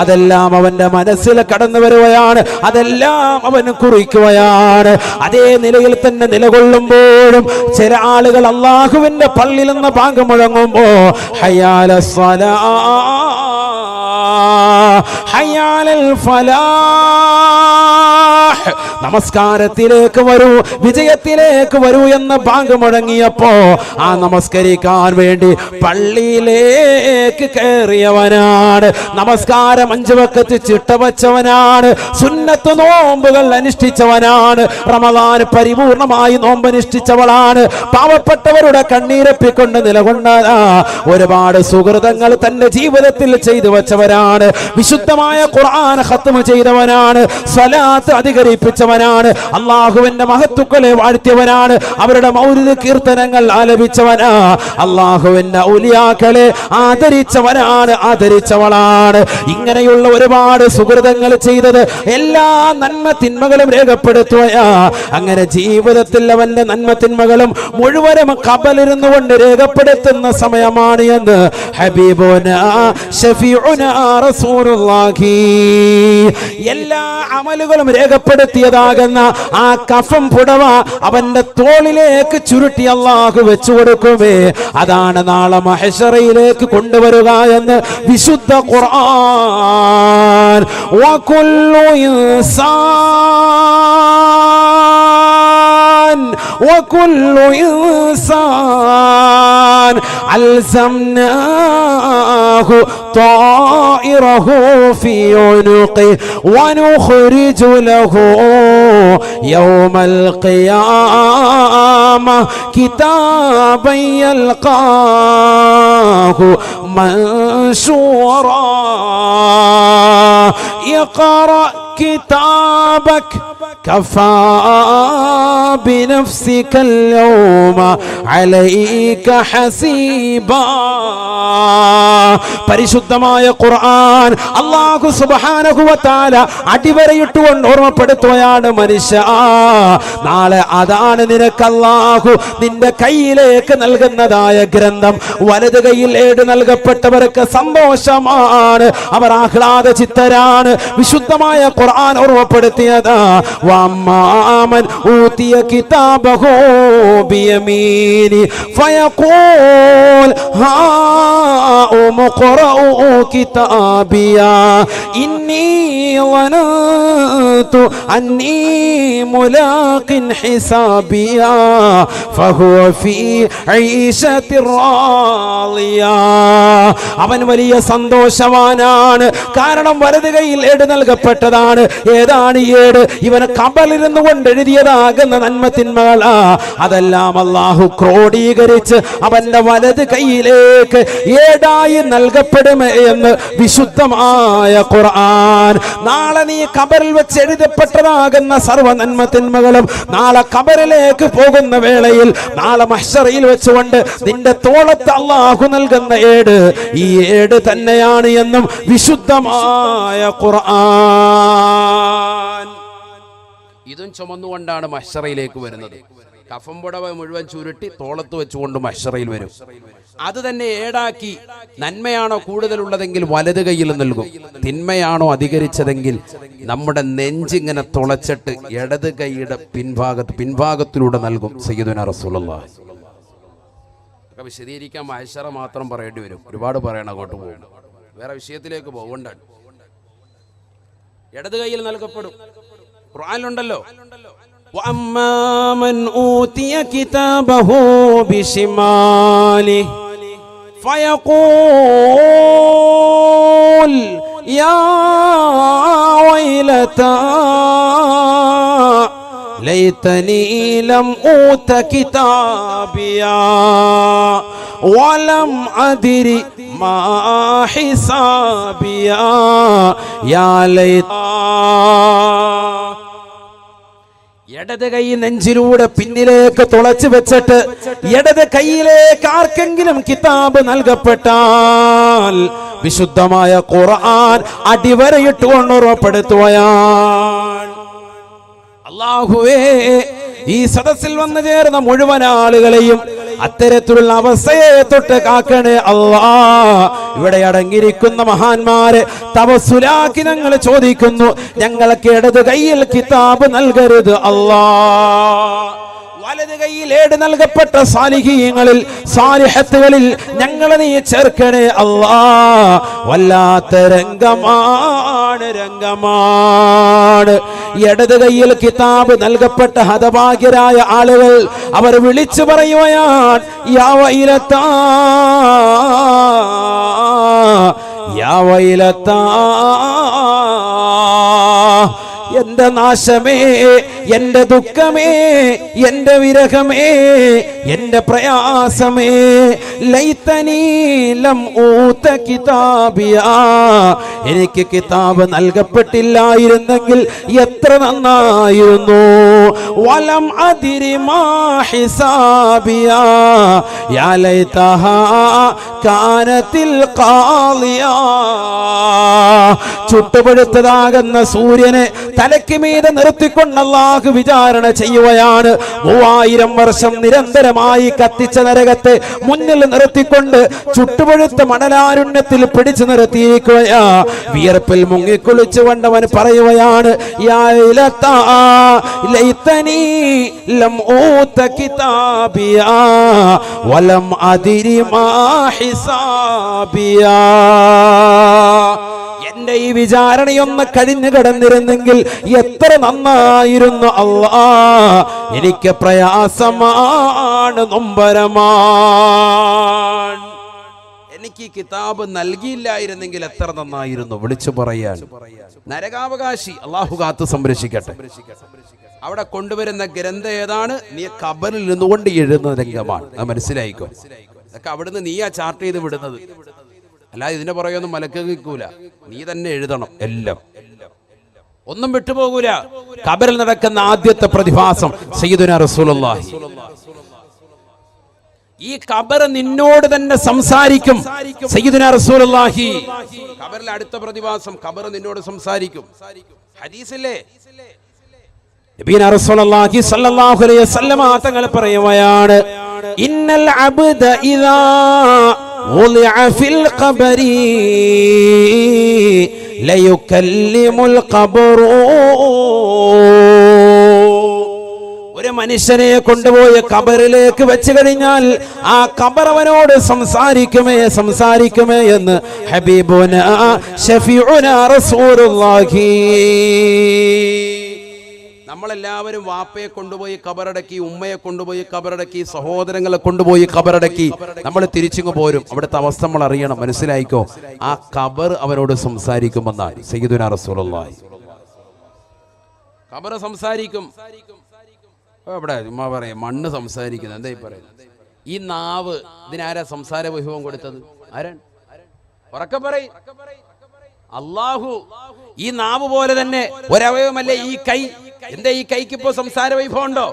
അതെല്ലാം അവന്റെ മനസ്സിൽ കടന്നു വരുകയാണ്. അതെല്ലാം അവൻ കുറിക്കുകയാണ്. അതേ നിലയിൽ തന്നെ നിലകൊള്ളുമ്പോഴും ചില ആളുകൾ അള്ളാഹുവിന്റെ പള്ളിയിൽ നിന്ന് ബാങ്ക് മുഴങ്ങുമ്പോ ഹയ്യാലസ് സ്വലാഹ് ഹയ്യാലൽ ഫലാഹ്, നമസ്കാരത്തിലേക്ക് വരൂ, വിജയത്തിലേക്ക് വരൂ എന്ന് ബാങ്ക് മുഴങ്ങിയപ്പോ ആ നമസ്കരിക്കാൻ വേണ്ടി പള്ളിയിലേക്ക് കയറിയവനാണ്. നമസ്കാരം 5 വഖത്ത് ചിട്ടവച്ചവനാണ്. സുന്നത്ത് നോമ്പുകൾ അനുഷ്ഠിച്ചവനാണ്. റമദാൻ പരിപൂർണമായി നോമ്പനുഷ്ഠിച്ചവളാണ്. പാവപ്പെട്ടവരുടെ കണ്ണീരപ്പിക്കൊണ്ട് നിലകൊണ്ടതാ ഒരുപാട് സുഹൃതങ്ങൾ തന്റെ ജീവിതത്തിൽ ചെയ്തു വെച്ചവരാണ്. വിശുദ്ധമായ ഖുർആൻ ഖത്മ ചെയ്തവനാണ്. സ്വലാത്ത് അധികരിപ്പിച്ചവനാണ്. അള്ളാഹുവിന്റെ മഹത്തുക്കളെ വാഴ്ത്തിയവനാണ്. അവരുടെ മൗലിദ് കീർത്തനങ്ങൾ ആലപിച്ചവനാ. അള്ളാഹുവിന്റെ ഔലിയാക്കളെ ആദരിച്ചവനാണ്, ആദരിച്ചവളാണ്. ഇങ്ങനെയുള്ള ഒരുപാട് സുഹൃതങ്ങൾ ചെയ്തത് എല്ലാ നന്മ തിന്മകളും രേഖപ്പെടുത്തുകയാ. അങ്ങനെ ജീവിതത്തിൽ അവന്റെ നന്മ തിന്മകളും മുഴുവനും ഖബറിലിരുന്നു കൊണ്ട് രേഖപ്പെടുത്തുന്ന സമയമാണ് എന്ന് ഹബീബുനാ ഷഫീഉനാ റസൂലുള്ളാഹി റസൂലുള്ളാഹി. എല്ലാ അമലുകളും രേഖപ്പെടുത്തിയതാകുന്ന ആ കഫം പുടവ അവന്റെ തോളിലേക്ക് ചുരുട്ടി അല്ലാഹു വെച്ചു കൊടുക്കുമേ. അതാണ് നാളെ മഹ്ശറയിലേക്ക് കൊണ്ടുവരിക എന്ന് വിശുദ്ധ ഖുർആൻ. വകുല്ലു ഇൻസാൻ അൽസംനാഹു طائره في عنقه ونخرج له يوم القيامة كتابا يلقاه منشورا اقرأ كتابك كفى بنفسك اليوم عليك حسيبا. പരിശുദ്ധമായ ഖുർആൻ അല്ലാഹു സുബ്ഹാനഹു വ തആല അടിവരയിട്ടുകൊണ്ട് ഓർമ്മപ്പെടുത്തുകയാണ്, മനുഷ്യ നാളെ അതാണ് നിനക്ക് അല്ലാഹു നിന്റെ കയ്യിലേക്ക് നൽകുന്നതായ ഗ്രന്ഥം. വലത് കയ്യിൽ ഏട് നൽകപ്പെട്ടവർക്ക് സന്തോഷമാണ്, അവർ ആഹ്ലാദ ചിത്തരാണ്. വിശുദ്ധമായ ഖുർആൻ ഓർമ്മപ്പെടുത്തിയതാ, വമ്മാമൻ ഊതിയ കിതാബഹു ബിയമീനി ഫയഖൂൽ ഹാഉം ഖറഉ കിതാബിയാ ഇന്നി വനതു അന്നി മുലാഖിൻ ഹിസാബിയാ ഫഹുവ ഫീ ഐശത്തിർ റാളിയാ. അവൻ വലിയ സന്തോഷവാനാണ്, കാരണം വലത് കയ്യിൽ ഏട് നൽകപ്പെട്ടതാണ്. ഏതാണ് ഈ ഏട്? ഇവന് കബറിലിരുന്നു കൊണ്ട് എഴുതിയതാകുന്ന നന്മ തിന്മകളാ. അതെല്ലാം അല്ലാഹു ക്രോഡീകരിച്ച് അവന്റെ വലത് കയ്യിലേക്ക് ഏടായി നൽകപ്പെടുമേ എന്ന് വിശുദ്ധമായ ഖുർആൻ. നാളെ നീ കബറിൽ വെച്ച് എഴുതപ്പെട്ടതാകുന്ന സർവ്വ നന്മ തിന്മകളും നാളെ കബറിലേക്ക് പോകുന്ന വേളയിൽ, നാളെ മഹ്ശറയിൽ വെച്ചുകൊണ്ട് നിന്റെ തോളത്ത് അല്ലാഹു നൽകുന്ന ഏട് ഈ ഏട് തന്നെയാണ് എന്നും വിശുദ്ധമായ ഖുർആൻ. ഇതും ചുമന്നുകൊണ്ടാണ് മഹ്ശറയിലേക്ക് വരുന്നത്. കഫം പുടവ മുഴുവൻ ചുരുട്ടി തോളത്ത് വെച്ചുകൊണ്ട് മഹ്ശറയിൽ വരും. അത് തന്നെ ഏടാക്കി നന്മയാണോ കൂടുതലുള്ളതെങ്കിൽ വലത് കയ്യിൽ നൽകും, തിന്മയാണോ അധികരിച്ചതെങ്കിൽ നമ്മുടെ നെഞ്ചിങ്ങനെ തുളച്ചിട്ട് ഇടത് കൈയുടെ പിൻഭാഗത്തിലൂടെ നൽകും. സയ്യിദുനാ റസൂലുള്ളാഹി. ഒക്കെ വിശദീകരിക്കാൻ മഹ്ശറ മാത്രം പറയേണ്ടി വരും, ഒരുപാട് പറയണം, അങ്ങോട്ട് പോകും. വേറെ വിഷയത്തിലേക്ക് പോകണ്ടാണ്. ഇടത് കയ്യിൽ നൽകപ്പെടും. ഖുർആനിലുണ്ടല്ലോ, وأما من أوتي كتابه بشماله فيقول يا ويلتى ليتني لم أوت كتابيا ولم أدر ما حسابيا يا ليت. ഇടത് കൈ നെഞ്ചിലൂടെ പിന്നിലേക്ക് തുളച്ചു വെച്ചിട്ട് ഇടത് കൈയിലേക്ക് ആർക്കെങ്കിലും കിതാബ് നൽകപ്പെട്ടാൽ വിശുദ്ധമായ ഖുർആൻ അടിവരയിട്ടുകൊണ്ട് ഉറപ്പെടുത്തുകയാണ്, അല്ലാഹുവേ ഈ സദസ്സിൽ വന്നു ചേർന്ന മുഴുവൻ ആളുകളെയും അത്തരത്തിലുള്ള അവസ്ഥയെ തൊട്ട് കാക്കണേ അല്ലാ. ഇവിടെ അടങ്ങിയിരിക്കുന്ന മഹാന്മാരെ തവസ്സുലാക്കി ഞങ്ങൾ ചോദിക്കുന്നു, ഞങ്ങൾക്ക് ഇടത് കയ്യിൽ കിതാബ് നൽകരുത് അല്ലാ. വലത് കയ്യിൽ ഏട് നൽകപ്പെട്ട സാലിഹീങ്ങളിൽ സാലിഹത്തുകളിൽ ഞങ്ങളെ നീ ചേർക്കണേ അല്ലാ. വല്ലാത്ത രംഗമാണ്. ഇടത് കയ്യിൽ കിതാബ് നൽകപ്പെട്ട ഹതഭാഗ്യരായ ആളുകൾ അവർ വിളിച്ചു പറയുകയാണ്, യാ വൈലത്താ യാ വൈലത്താ, എന്റെ നാശമേ, എന്റെ ദുഃഖമേ, എന്റെ വിരഹമേ, എന്റെ പ്രയാസമേ. ലൈതനീ ലം ഊത കിതാബിയാ, എനിക്ക് കിതാബ് നൽകപ്പെട്ടില്ലായിരുന്നെങ്കിൽ എത്ര നന്നായിരുന്നു. വലം അദ്രി മാ ഹിസാബിയാ യാ ലൈതഹാ കാനത്തിൽ ഖാളിയാ. ചുട്ടുപഴുത്തതാകുന്ന സൂര്യനെ തലയ്ക്ക് മീതെ നിർത്തിക്കൊണ്ട് അല്ലാഹു വിചാരണ ചെയ്യുകയാണ്. 3000 വർഷം നിരന്തരമായി കത്തിച്ച നരകത്തെ മുന്നിൽ നിർത്തിക്കൊണ്ട് ചുട്ടുപഴുത്ത മണലാരുണ്യത്തിൽ പിടിച്ചു നിർത്തിയിരിക്കുകയാ. വിയർപ്പിൽ മുങ്ങിക്കുളിച്ചുകൊണ്ട് അവൻ പറയുകയാണ്, യാ ലൈലതാ ലൈതനി ലം ഊത കിതാബിയാ വലം അദ്രി മാ ഹിസാബിയാ. എന്റെ ഈ വിചാരണയൊന്ന് കഴിഞ്ഞു കിടന്നിരുന്നെങ്കിൽ എത്ര നന്നായിരുന്നു അല്ലാ. എനിക്ക് പ്രയാസമാണ്, നൊമ്പരമാണ്. എനിക്ക് ഈ കിതാബ് നൽകിയില്ലായിരുന്നെങ്കിൽ എത്ര നന്നായിരുന്നു. വിളിച്ചു പറയാൻ നരകാവകാശി അല്ലാഹു കാത്തു സംരക്ഷിക്കട്ടെ. അവിടെ കൊണ്ടുവരുന്ന ഗ്രന്ഥം ഏതാണ്? നീ ഖബറിൽ നിന്നുകൊണ്ട് എഴുതുന്ന രംഗമാണ്. അത് മനസ്സിലായിക്കോ. അതൊക്കെ അവിടുന്ന് നീയാ ചാർട്ട് ചെയ്ത് വിടുന്നത്, അല്ലാതെ ഇതിന്റെ പുറകെയൊന്നും മലക്ക് നിൽക്കൂല. നീ തന്നെ എഴുതണം എല്ലാം, ഒന്നും വിട്ടുപോകൂല. ഖബറിൽ നടക്കുന്ന ആദ്യത്തെ പ്രതിഭാസം സയ്യിദുനാ റസൂലുള്ളാഹി. ഈ ഖബർ നിന്നോട് തന്നെ സംസാരിക്കും. സയ്യിദുനാ റസൂലുള്ളാഹി ഖബറിൽ അടുത്ത പ്രതിഭാസം ഖബർ നിന്നോട് സംസാരിക്കും. ഹദീസില്ലേ, നബിയുനാ റസൂലുള്ളാഹി സ്വല്ലല്ലാഹു അലൈഹി വസല്ലം തങ്ങൾ പറയുകയാണ്, ഇന്നൽ അബ്ദ ഇദാ വുളിഅ ഫിൽ ഖബരി ലയുകല്ലിമുൽ ഖബറു. ഒരു മനുഷ്യനെ കൊണ്ടുപോയി ഖബറിലേക്ക് വെച്ച് കഴിഞ്ഞാൽ ആ ഖബർ അവനോട് സംസാരിക്കുമേ എന്ന് ഹബീബുനാ ശഫീഉനാ റസൂലുള്ളാഹി. നമ്മളെല്ലാവരും വാപ്പയെ കൊണ്ടുപോയി ഖബറടക്കി, ഉമ്മയെ കൊണ്ടുപോയി ഖബറടക്കി, സഹോദരങ്ങളെ കൊണ്ടുപോയി ഖബറടക്കി. നമ്മൾ തിരിച്ചിങ്ങ് പോരും. അവിടുത്തെ അവസ്ഥ നമ്മൾ അറിയണം, മനസ്സിലായിക്കോ. ആ ഖബർ അവനോട് സംസാരിക്കുമെന്നാണ് സയ്യിദുനാ റസൂലുള്ളാഹി. ഖബർ സംസാരിക്കും. ഇവിടെ ഉമ്മ പറയും മണ്ണ് സംസാരിക്കുന്നത്. എന്താ ഈ പറയുന്നത്? ഈ നാവ് ഇതിനാരാ സംസാര വിഭവം കൊടുത്തത്? ആരാണ്? ഉറക്കെ പറയും. അല്ലാഹു. ഈ നാവ് പോലെ തന്നെ ഒരവയവമല്ലേ ഈ കൈ. എന്റെ ഈ കൈക്ക് ഇപ്പോ സംസാര വൈഭവം ഉണ്ടോ?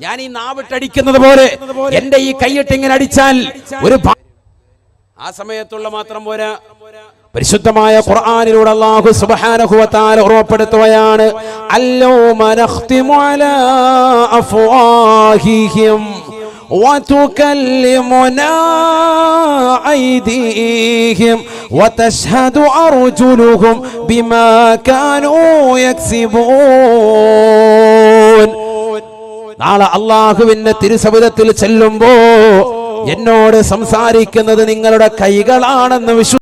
ഞാൻ ഈ നാവിട്ടടിക്കുന്നത് പോലെ എന്റെ ഈ കൈയിട്ട് ഇങ്ങനെ അടിച്ചാൽ ഒരു ആ സമയത്തുള്ള മാത്രം പോരാ, പരിശുദ്ധമായ ഖുർആനിലൂടെ അല്ലാഹു സുബ്ഹാനഹു വ തആല ഉറപ്പെടുത്തുകയാണ്, അല്ലൗമ നഖ്തിമു അലാ അഫ്വാഹിഹിം وتكلمنا أيديهم وتشهد أرجلهم بما كانوا يكسبون. നാളെ അല്ലാഹുവിന്റെ തിരുസവിധത്തിൽ ചെല്ലുമ്പോ എന്നോട് സംസാരിക്കുന്നത് നിങ്ങളുടെ കൈകളാണെന്ന്